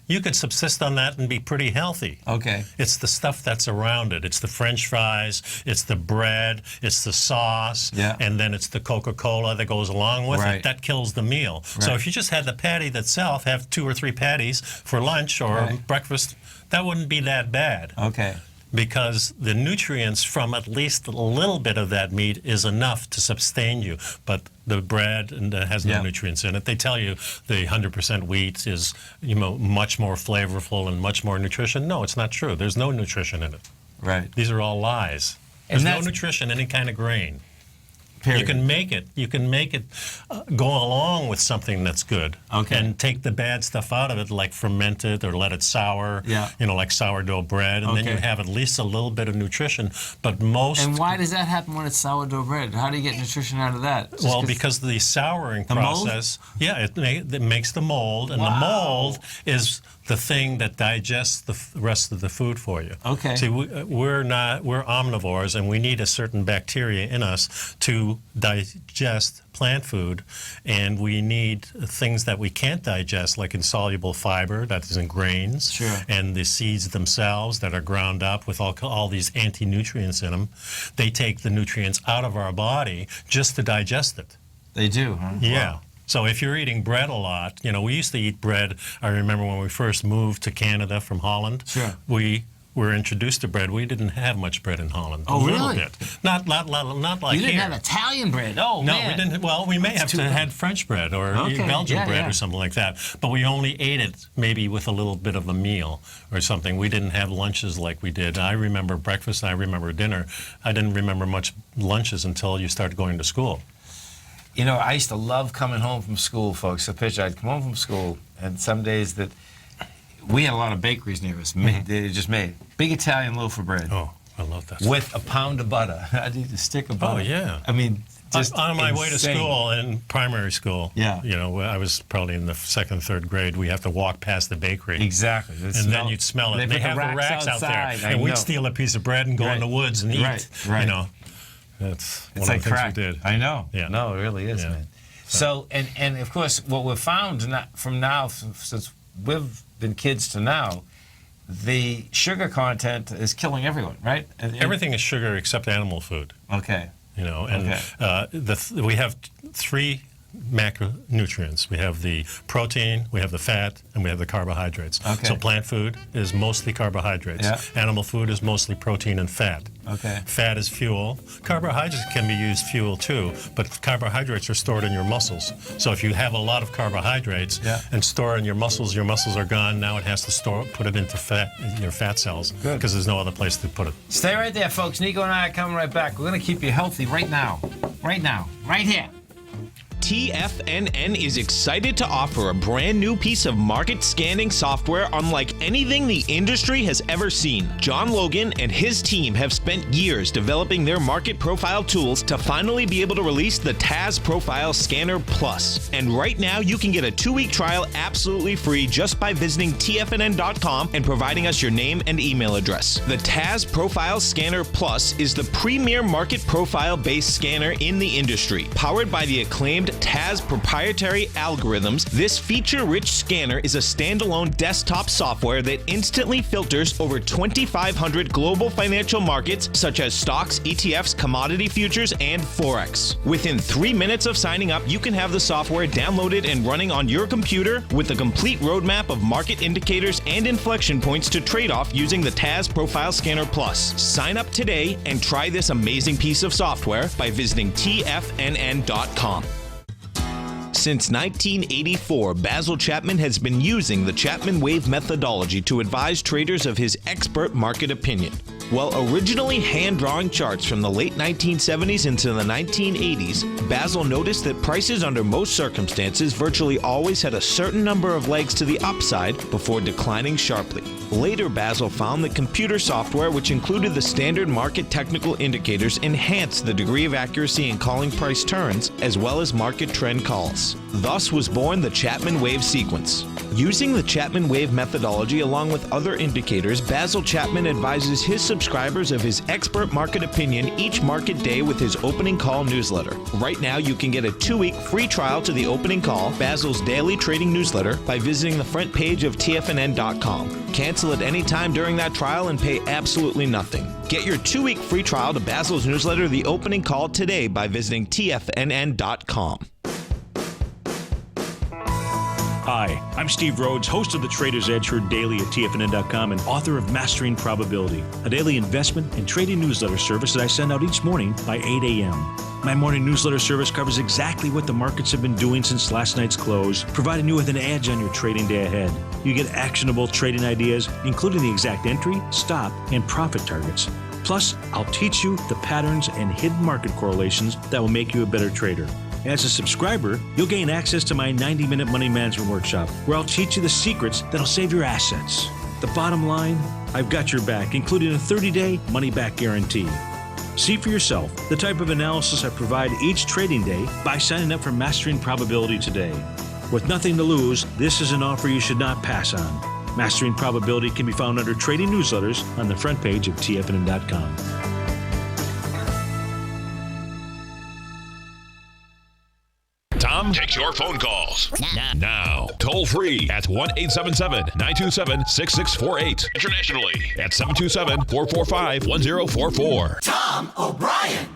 you could subsist on that and be pretty healthy. Okay. It's the stuff that's around it. It's the French fries, it's the bread, it's the sauce, Yeah. and then it's the Coca-Cola that goes along with Right. it. That kills the meal. So Right. if you just had the patty itself, have 2 or 3 patties for lunch or Right. breakfast, that wouldn't be that bad. Okay. Because the nutrients from at least a little bit of that meat is enough to sustain you. But the bread has no Yeah. nutrients in it. They tell you the 100% wheat is much more flavorful and much more nutrition. No, it's not true. There's no nutrition in it. Right. These are all lies. There's no that's- nutrition in any kind of grain. Period. You can make it. You can make it go along with something that's good. Okay. And take the bad stuff out of it, like ferment it or let it sour. Yeah. Like sourdough bread, and then you Okay. have at least a little bit of nutrition. But most. And why does that happen when it's sourdough bread? How do you get nutrition out of that? Just Well, because the souring mold? process, it makes the mold, and Wow. the mold is the thing that digests the rest of the food for you. Okay. See, we're omnivores, and we need a certain bacteria in us to digest plant food, and we need things that we can't digest, like insoluble fiber that is in grains, Sure. and the seeds themselves that are ground up with all these anti-nutrients in them. They take the nutrients out of our body just to digest it. They do, huh? Yeah. Wow. So if you're eating bread a lot, we used to eat bread. I remember when we first moved to Canada from Holland. Sure. We were introduced to bread. We didn't have much bread in Holland. Oh, a little really? bit. Not like You didn't here. have Italian bread. Oh, No, man. we didn't. Well, we may have too bad. had French bread or Okay, Belgian yeah, bread yeah. or something like that. But we only ate it maybe with a little bit of a meal or something. We didn't have lunches like we did. I remember breakfast. I remember dinner. I didn't remember much lunches until you started going to school. I used to love coming home from school, folks. So picture, I'd come home from school, and some days that we had a lot of bakeries near us. They just made big Italian loaf of bread Oh, I love that. with a pound of butter. I'd eat a stick of butter. Oh, yeah. I mean, just on my way to insane. school in primary school. Yeah. I was probably in the 2nd, 3rd grade. We have to walk past the bakery. Exactly. And then you'd smell it. They And they put have the racks out there. outside. I And we'd know. steal a piece of bread and go in the woods and eat. Right. That's It's one like of the things crack. we did. I know. Yeah. No, it really is, Yeah. man. So, and of course, what we've found since we've been kids to now, the sugar content is killing everyone, right? Everything is sugar except animal food. Okay. And we have 3 macronutrients. We have the protein, we have the fat, and we have the carbohydrates. Okay. So plant food is mostly carbohydrates. Yeah. Animal food is mostly protein and fat. Okay. Fat is fuel. Carbohydrates can be used fuel too, but carbohydrates are stored in your muscles. So if you have a lot of carbohydrates Yeah. and store in your muscles are gone. Now it has to put it into your fat cells Good. because there's no other place to put it. Stay right there, folks. Nico and I are coming right back. We're going to keep you healthy right now. Right now. Right here. TFNN is excited to offer a brand new piece of market scanning software unlike anything the industry has ever seen. John Logan and his team have spent years developing their market profile tools to finally be able to release the TAS Profile Scanner Plus. And right now you can get a 2-week trial absolutely free just by visiting TFNN.com and providing us your name and email address. The TAS Profile Scanner Plus is the premier market profile-based scanner in the industry. Powered by the acclaimed TAS proprietary algorithms, this feature-rich scanner is a standalone desktop software that instantly filters over 2,500 global financial markets such as stocks, ETFs, commodity futures, and Forex. Within 3 minutes of signing up, you can have the software downloaded and running on your computer with a complete roadmap of market indicators and inflection points to trade off using the TAS Profile Scanner Plus. Sign up today and try this amazing piece of software by visiting TFNN.com. Since 1984, Basil Chapman has been using the Chapman Wave methodology to advise traders of his expert market opinion. While originally hand-drawing charts from the late 1970s into the 1980s, Basil noticed that prices under most circumstances virtually always had a certain number of legs to the upside before declining sharply. Later, Basil found that computer software, which included the standard market technical indicators, enhanced the degree of accuracy in calling price turns, as well as market trend calls. Thus was born the Chapman wave sequence. Using the Chapman wave methodology along with other indicators, Basil Chapman advises his subscribers of his expert market opinion each market day with his opening call newsletter. Right now, you can get a 2-week free trial to the opening call, Basil's daily trading newsletter, by visiting the front page of TFNN.com. Cancel at any time during that trial and pay absolutely nothing. Get your 2-week free trial to Basil's newsletter, The Opening Call, today by visiting TFNN.com. Hi, I'm Steve Rhodes, host of the Trader's Edge, heard daily at TFNN.com and author of Mastering Probability, a daily investment and trading newsletter service that I send out each morning by 8 a.m. My morning newsletter service covers exactly what the markets have been doing since last night's close, providing you with an edge on your trading day ahead. You get actionable trading ideas, including the exact entry, stop, and profit targets. Plus, I'll teach you the patterns and hidden market correlations that will make you a better trader. As a subscriber, you'll gain access to my 90-minute money management workshop, where I'll teach you the secrets that'll save your assets. The bottom line, I've got your back, including a 30-day money-back guarantee. See for yourself the type of analysis I provide each trading day by signing up for Mastering Probability today. With nothing to lose, this is an offer you should not pass on. Mastering Probability can be found under Trading Newsletters on the front page of TFNN.com. Tom takes your phone calls now. Toll free at 1-877-927-6648. Internationally at 727-445-1044. Tom O'Brien.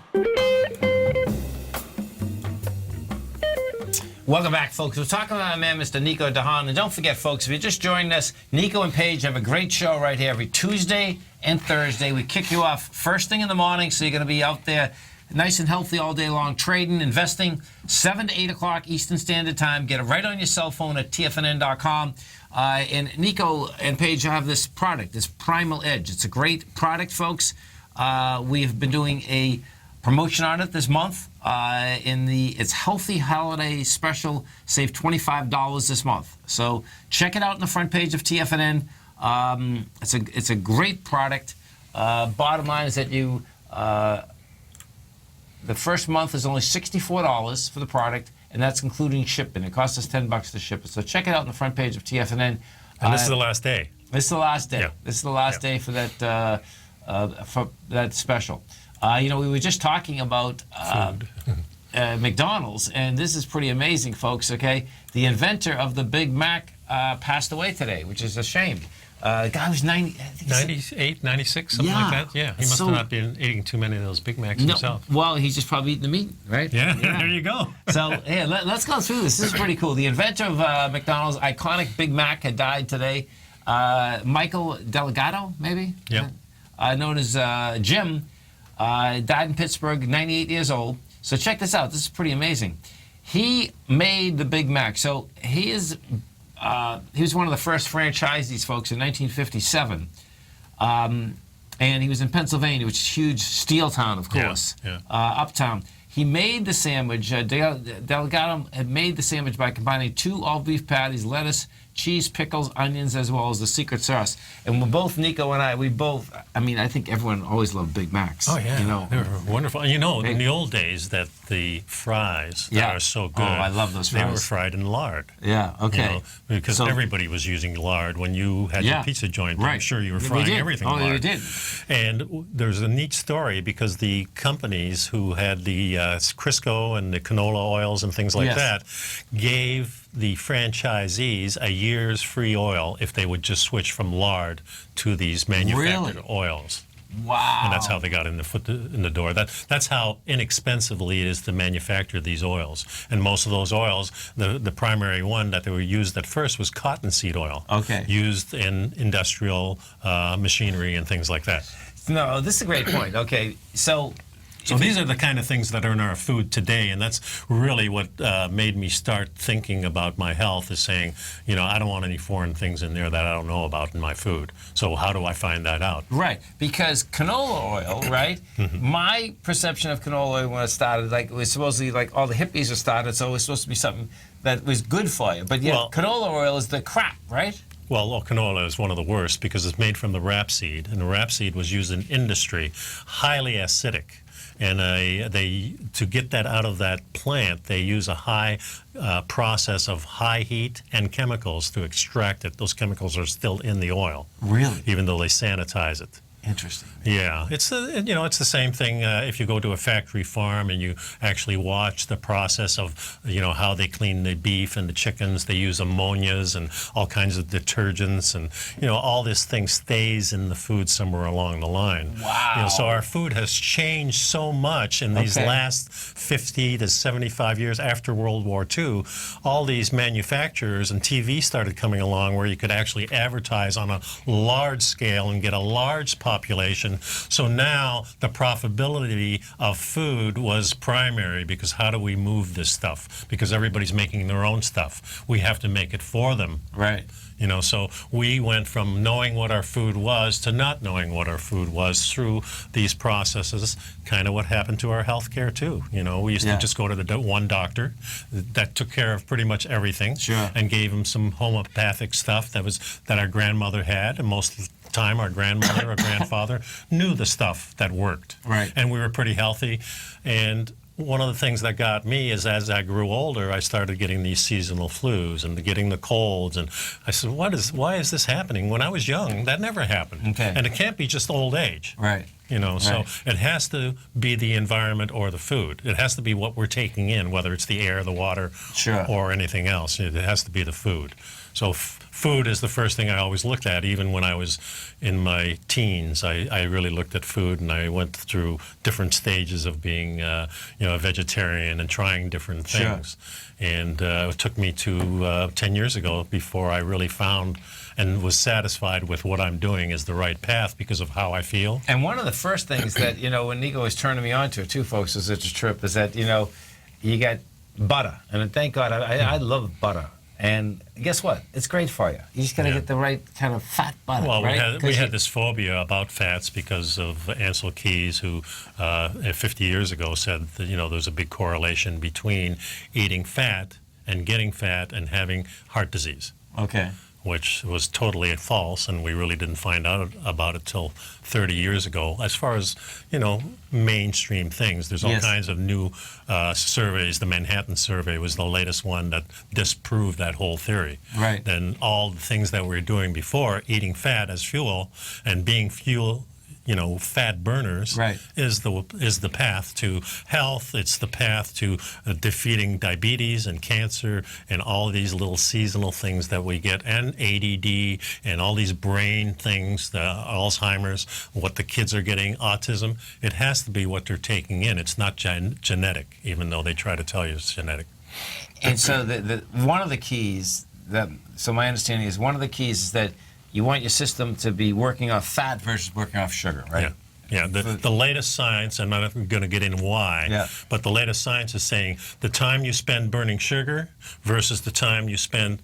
Welcome back, folks. We're talking about my man, Mr. Nico DeHaan. And don't forget, folks, if you're just joining us, Nico and Paige have a great show right here every Tuesday and Thursday. We kick you off first thing in the morning, so you're going to be out there nice and healthy all day long, trading, investing, 7 to 8 o'clock Eastern Standard Time. Get it right on your cell phone at TFNN.com. And Nico and Paige have this product, this Primal Edge. It's a great product, folks. We've been doing a promotion on it this month. It's Healthy Holiday Special. Save $25 this month. So check it out on the front page of TFNN. It's a great product. Bottom line is that the first month is only $64 for the product, and that's including shipping. It costs us $10 to ship it. So check it out on the front page of TFNN. And this is the last day. This is the last day. Yeah. This is the last day for that special. We were just talking about McDonald's, and this is pretty amazing, folks, okay? The inventor of the Big Mac passed away today, which is a shame. The guy was 98, 96, something like that. Yeah, he must have not been eating too many of those Big Macs himself. Well, he's just probably eating the meat, right? Yeah. There you go. So, let's go through this. This is pretty cool. The inventor of McDonald's iconic Big Mac had died today. Michael Delgado, maybe? Yeah. Known as Jim, died in Pittsburgh, 98 years old. So check this out. This is pretty amazing. He made the Big Mac. So he was one of the first franchisees, folks, in 1957. And he was in Pennsylvania, which is a huge steel town, of course, uptown. He made the sandwich. Delgado had made the sandwich by combining 2 all-beef patties, lettuce, cheese, pickles, onions, as well as the secret sauce. And we're both, Nico and I, I think everyone always loved Big Macs. Oh, yeah. They were wonderful. In the old days, that the fries that are so good. Oh, I love those fries. They were fried in lard. Yeah, okay. Because everybody was using lard when you had your pizza joint. Right. I'm sure you were frying everything in lard. Oh, you did. And there's a neat story because the companies who had the Crisco and the canola oils and things like that gave the franchisees a year's free oil if they would just switch from lard to these manufactured oils. Wow. And that's how they got in the door. That's how inexpensively it is to manufacture these oils. And most of those oils, the primary one that they were used at first was cottonseed oil. Okay. Used in industrial machinery and things like that. No, this is a great point. Okay, so So these are the kind of things that are in our food today, and that's really what made me start thinking about my health, is saying, you know, I don't want any foreign things in there that I don't know about in my food. So how do I find that out? Right, because canola oil, right? My perception of canola oil when it started, like, it was supposedly like all the hippies are started, so it was supposed to be something that was good for you. But yet, canola oil is the crap, right? Well, canola is one of the worst because it's made from the rapeseed, and the rapeseed was used in industry, highly acidic. And to get that out of that plant, they use a high process of high heat and chemicals to extract it. Those chemicals are still in the oil. Really? Even though they sanitize it. Interesting. Yeah, it's it's the same thing if you go to a factory farm and you actually watch the process of how they clean the beef and the chickens. They use ammonias and all kinds of detergents, and all this thing stays in the food somewhere along the line. Wow. So our food has changed so much in these last 50 to 75 years after World War II. All these manufacturers and TV started coming along where you could actually advertise on a large scale and get a large population. So now the profitability of food was primary, because how do we move this stuff? Because everybody's making their own stuff. We have to make it for them. Right. So we went from knowing what our food was to not knowing what our food was through these processes. Kind of what happened to our health care too. We used to just go to the one doctor that took care of pretty much everything, and gave him some homeopathic stuff that our grandmother had, and most time our grandmother or grandfather knew the stuff that worked. Right. And we were pretty healthy. And one of the things that got me is, as I grew older, I started getting these seasonal flus and getting the colds. And I said, why is this happening? When I was young, that never happened. Okay. And it can't be just old age. Right. So it has to be the environment or the food. It has to be what we're taking in, whether it's the air, the water, or anything else. It has to be the food. So food is the first thing I always looked at. Even when I was in my teens, I really looked at food, and I went through different stages of being a vegetarian and trying different things. And it took me to 10 years ago before I really found and was satisfied with what I'm doing is the right path because of how I feel. And one of the first things that, when Nico was turning me on to, too, folks, was such a trip, is that, you got butter. And thank God, I love butter. And guess what? It's great for you. You just got to get the right kind of fat butter, well, right? we had this phobia about fats because of Ansel Keys, who 50 years ago said that, there's a big correlation between eating fat and getting fat and having heart disease. Okay. Which was totally false, and we really didn't find out about it till 30 years ago. As far as, mainstream things, there's all kinds of new surveys. The Manhattan survey was the latest one that disproved that whole theory. Right. Then all the things that we were doing before, eating fat as fuel and being fuel, fat burners, is the path to health. It's the path to defeating diabetes and cancer and all these little seasonal things that we get, and ADD and all these brain things, the Alzheimer's, what the kids are getting, autism. It has to be what they're taking in. It's not genetic, even though they try to tell you it's genetic. And so one of the keys, so my understanding is one of the keys is that you want your system to be working off fat versus working off sugar, right? Yeah. The latest science, I'm not going to get into why, but the latest science is saying the time you spend burning sugar versus the time you spend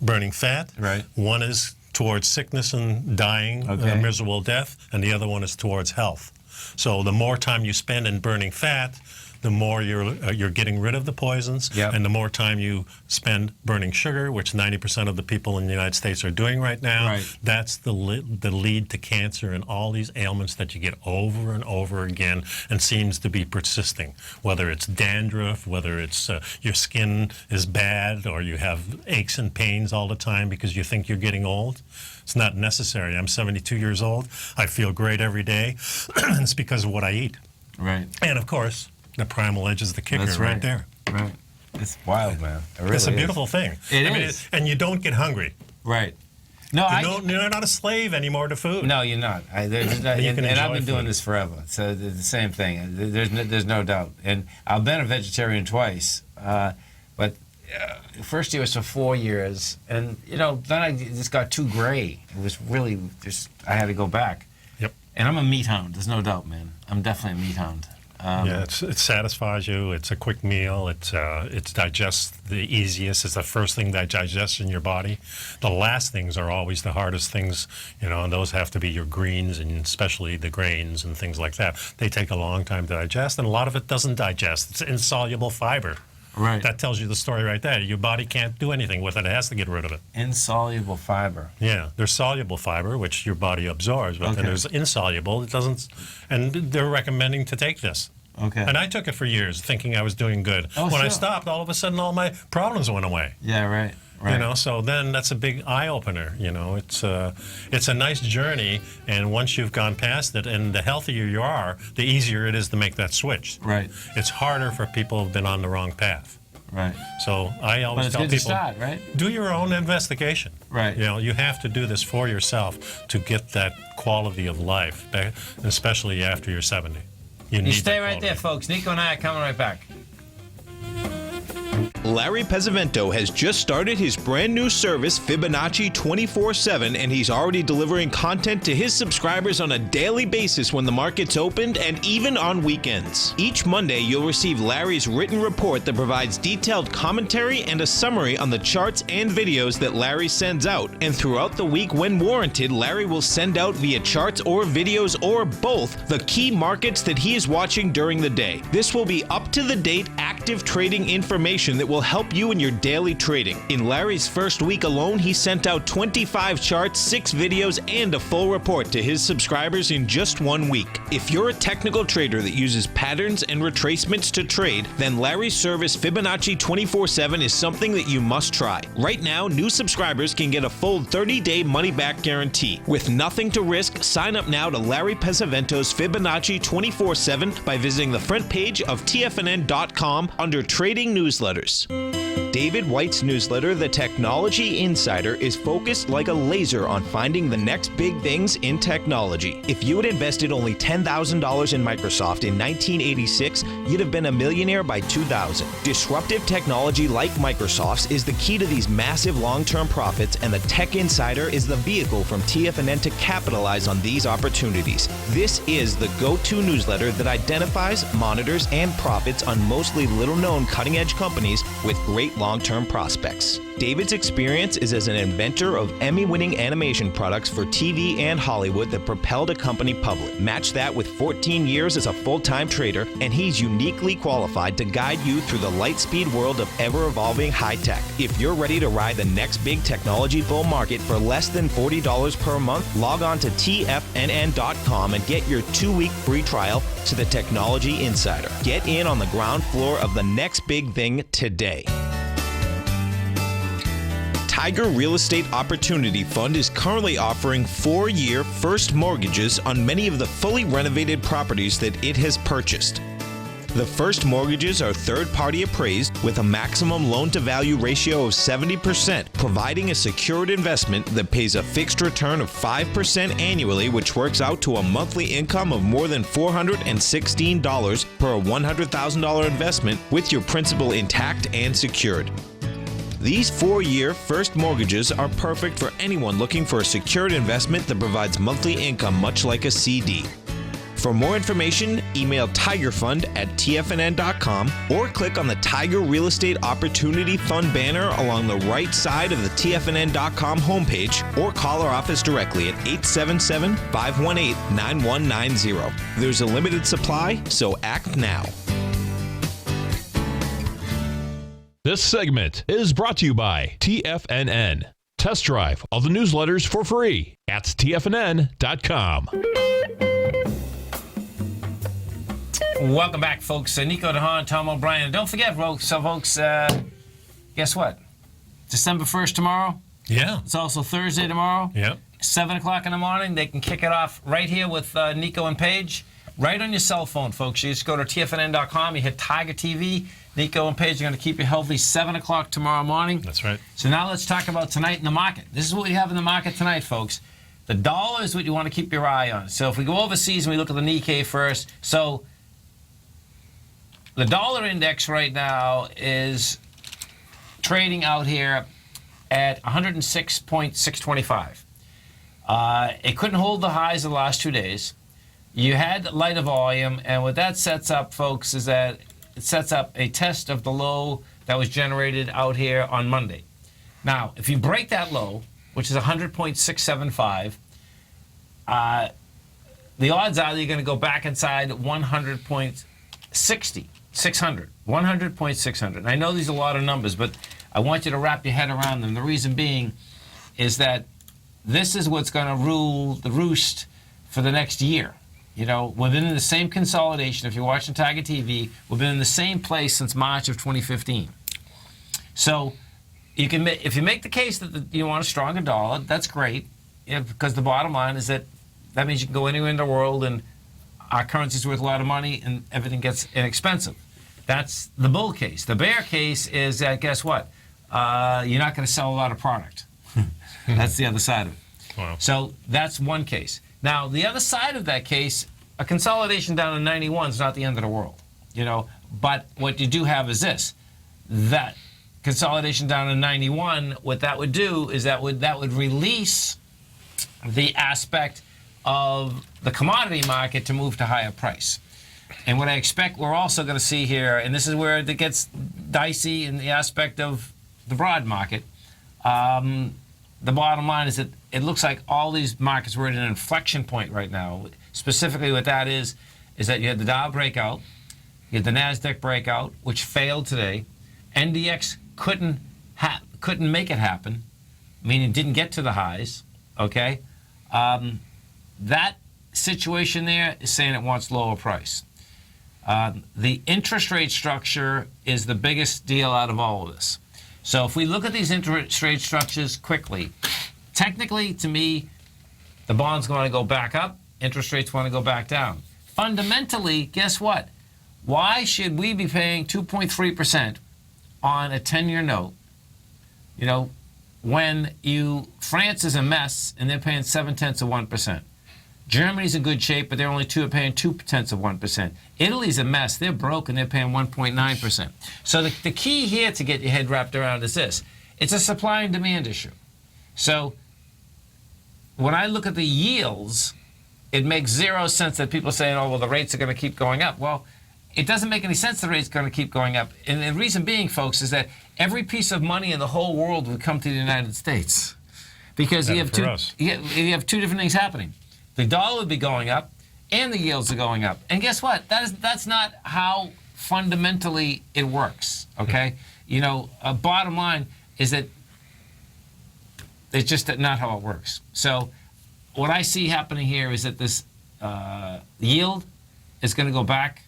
burning fat, one is towards sickness and dying, a miserable death, and the other one is towards health. So the more time you spend in burning fat, the more you're getting rid of the poisons, and the more time you spend burning sugar, which 90% of the people in the United States are doing right now, that's the lead to cancer and all these ailments that you get over and over again and seems to be persisting, whether it's dandruff, whether it's your skin is bad, or you have aches and pains all the time because you think you're getting old. It's not necessary. I'm 72 years old. I feel great every day. It's because of what I eat. Right. And, of course, the primal edge is the kicker right there. Right. It's wild, man. It really it's a beautiful thing. It is. And you don't get hungry. Right. No, you're not a slave anymore to food. No, you're not. And I've been doing this forever. So the same thing. There's no doubt. And I've been a vegetarian twice. But first year was for 4 years. And, then I just got too gray. It was really just, I had to go back. Yep. And I'm a meat hound. There's no doubt, man. I'm definitely a meat hound. Yeah, it satisfies you. It's a quick meal. It digests the easiest. It's the first thing that digests in your body. The last things are always the hardest things, and those have to be your greens and especially the grains and things like that. They take a long time to digest, and a lot of it doesn't digest. It's insoluble fiber. Right. That tells you the story right there. Your body can't do anything with it. It has to get rid of it. Insoluble fiber. Yeah, there's soluble fiber, which your body absorbs, but then there's insoluble. It doesn't, and they're recommending to take this. Okay. And I took it for years, thinking I was doing good. Oh, when I sure. stopped, all of a sudden, all my problems went away. Yeah, right. Right. So then that's a big eye opener. It's a nice journey, and once you've gone past it, and the healthier you are, the easier it is to make that switch. Right. It's harder for people who've been on the wrong path. Right. So I always tell good to people, start, right? do your own investigation. Right. You have to do this for yourself to get that quality of life, especially after you're 70. You need stay that right there, quality. folks. Nico and I are coming right back. Larry Pesavento has just started his brand new service, Fibonacci 24/7, and he's already delivering content to his subscribers on a daily basis when the market's opened and even on weekends. Each Monday, you'll receive Larry's written report that provides detailed commentary and a summary on the charts and videos that Larry sends out. And throughout the week, when warranted, Larry will send out via charts or videos or both the key markets that he is watching during the day. This will be up-to-the-date active trading information that will help you in your daily trading. In Larry's first week alone, he sent out 25 charts, 6 videos, and a full report to his subscribers in just 1 week. If you're a technical trader that uses patterns and retracements to trade, then Larry's service Fibonacci 24/7 is something that you must try. Right now, new subscribers can get a full 30-day money-back guarantee. With nothing to risk, sign up now to Larry Pesavento's Fibonacci 24/7 by visiting the front page of TFNN.com under Trading Newsletters. David White's newsletter, The Technology Insider, is focused like a laser on finding the next big things in technology. If you had invested only $10,000 in Microsoft in 1986, you'd have been a millionaire by 2000. Disruptive technology like Microsoft's is the key to these massive long-term profits, and the Tech Insider is the vehicle from TFNN to capitalize on these opportunities. This is the go-to newsletter that identifies, monitors, and profits on mostly little-known cutting-edge companies with great long-term prospects. David's experience is as an inventor of Emmy-winning animation products for TV and Hollywood that propelled a company public. Match that with 14 years as a full-time trader, and he's uniquely qualified to guide you through the light-speed world of ever-evolving high-tech. If you're ready to ride the next big technology bull market for less than $40 per month, log on to TFNN.com and get your 2-week free trial to the Technology Insider. Get in on the ground floor of the next big thing today. Tiger Real Estate Opportunity Fund is currently offering 4-year first mortgages on many of the fully renovated properties that it has purchased. The first mortgages are third-party appraised with a maximum loan-to-value ratio of 70%, providing a secured investment that pays a fixed return of 5% annually, which works out to a monthly income of more than $416 per $100,000 investment with your principal intact and secured. These 4-year first mortgages are perfect for anyone looking for a secured investment that provides monthly income much like a CD. For more information, email tigerfund@tfnn.com or click on the Tiger Real Estate Opportunity Fund banner along the right side of the tfnn.com homepage, or call our office directly at 877-518-9190. There's a limited supply, so act now. This segment is brought to you by TFNN. Test drive all the newsletters for free at TFNN.com. Welcome back, folks. Nico DeHaan, Tom O'Brien. And don't forget, folks, guess what? December 1st tomorrow. Yeah. It's also Thursday tomorrow. Yeah. 7 o'clock in the morning. They can kick it off right here with Nico and Paige. Right on your cell phone, folks. You just go to TFNN.com. You hit Tiger TV. Nico and Paige are going to keep you healthy 7 o'clock tomorrow morning. That's right. So now let's talk about tonight in the market. This is what we have in the market tonight, folks. The dollar is what you want to keep your eye on. So if we go overseas and we look at the Nikkei first. So the dollar index right now is trading out here at 106.625. It couldn't hold the highs of the last 2 days. you had lighter volume, and what that sets up, folks, is that it sets up a test of the low that was generated out here on Monday. Now, if you break that low, which is 100.675, the odds are that you're going to go back inside 100.60, 600, 100.600. And I know these are a lot of numbers, but I want you to wrap your head around them. The reason being is that this is what's going to rule the roost for the next year. You know, we've been in the same consolidation. If you're watching Tiger TV, we've been in the same place since March of 2015. So you can, if you make the case that you want a stronger dollar, that's great, because the bottom line is that means you can go anywhere in the world and our currency's worth a lot of money and everything gets inexpensive. That's the bull case. The bear case is that, guess what? You're not going to sell a lot of product. That's the other side of it. Wow. So that's one case. Now, the other side of that case, a consolidation down to 91 is not the end of the world, But what you do have is this: that consolidation down to 91. What that would do is that would release the aspect of the commodity market to move to higher price. And what I expect we're also going to see here, and this is where it gets dicey in the aspect of the broad market. The bottom line is that it looks like all these markets were at an inflection point right now. Specifically what that is that you had the Dow breakout, you had the NASDAQ breakout, which failed today. NDX couldn't make it happen, meaning didn't get to the highs, okay? That situation there is saying it wants lower price. The interest rate structure is the biggest deal out of all of this. So if we look at these interest rate structures quickly, technically, to me, the bonds want to go back up, interest rates want to go back down. Fundamentally, guess what? Why should we be paying 2.3% on a 10-year note, when France is a mess and they're paying 0.7%? Germany's in good shape, but they're only paying 0.2%. Italy's a mess. They're broke, and they're paying 1.9%. So the key here to get your head wrapped around is this. It's a supply and demand issue. So when I look at the yields, it makes zero sense that people are saying, oh, well, the rates are going to keep going up. Well, it doesn't make any sense the rate's going to keep going up. And the reason being, folks, is that every piece of money in the whole world would come to the United States. Because you have two different things happening. The dollar would be going up, and the yields are going up. And guess what? That's not how fundamentally it works, okay? Bottom line is that it's just not how it works. So what I see happening here is that this yield is going to go back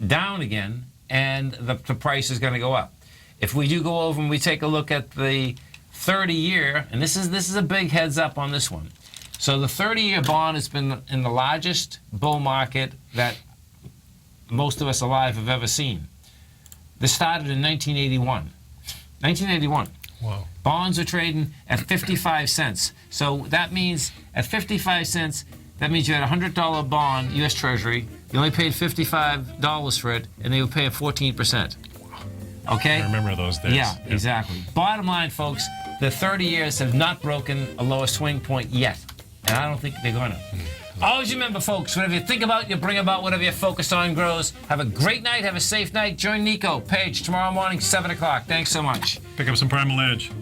down again, and the price is going to go up. If we do go over and we take a look at the 30-year, and this is a big heads up on this one. So the 30-year bond has been in the largest bull market that most of us alive have ever seen. This started in 1981. 1981. Wow. Bonds are trading at 55 cents. So that means at 55 cents, that means you had a $100 bond, U.S. Treasury. You only paid $55 for it, and they were paying 14%. Okay? I remember those days. Yeah, exactly. Bottom line, folks, the 30 years have not broken a lower swing point yet. And I don't think they're going to. Always remember, folks, whatever you think about, you bring about. Whatever you focus on grows. Have a great night. Have a safe night. Join Nico Page tomorrow morning, 7 o'clock. Thanks so much. Pick up some Primal Edge.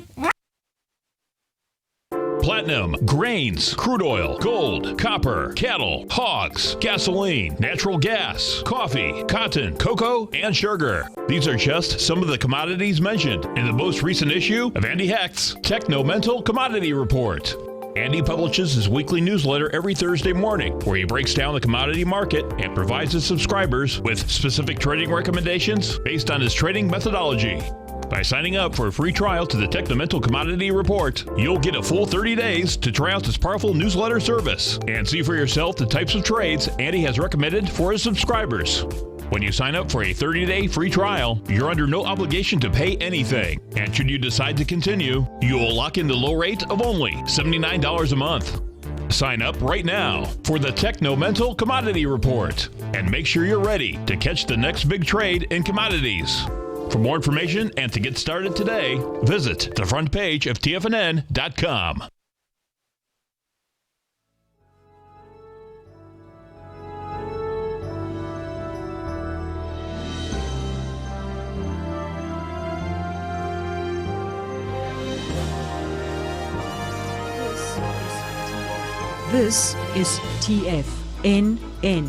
Platinum, grains, crude oil, gold, copper, cattle, hogs, gasoline, natural gas, coffee, cotton, cocoa, and sugar. These are just some of the commodities mentioned in the most recent issue of Andy Hecht's Techno-Mental Commodity Report. Andy publishes his weekly newsletter every Thursday morning, where he breaks down the commodity market and provides his subscribers with specific trading recommendations based on his trading methodology. By signing up for a free trial to the Techno-Mental Commodity Report, you'll get a full 30 days to try out this powerful newsletter service and see for yourself the types of trades Andy has recommended for his subscribers. When you sign up for a 30-day free trial, you're under no obligation to pay anything. And should you decide to continue, you will lock in the low rate of only $79 a month. Sign up right now for the Techno-Mental Commodity Report and make sure you're ready to catch the next big trade in commodities. For more information and to get started today, visit the front page of TFNN.com. This is TFNN.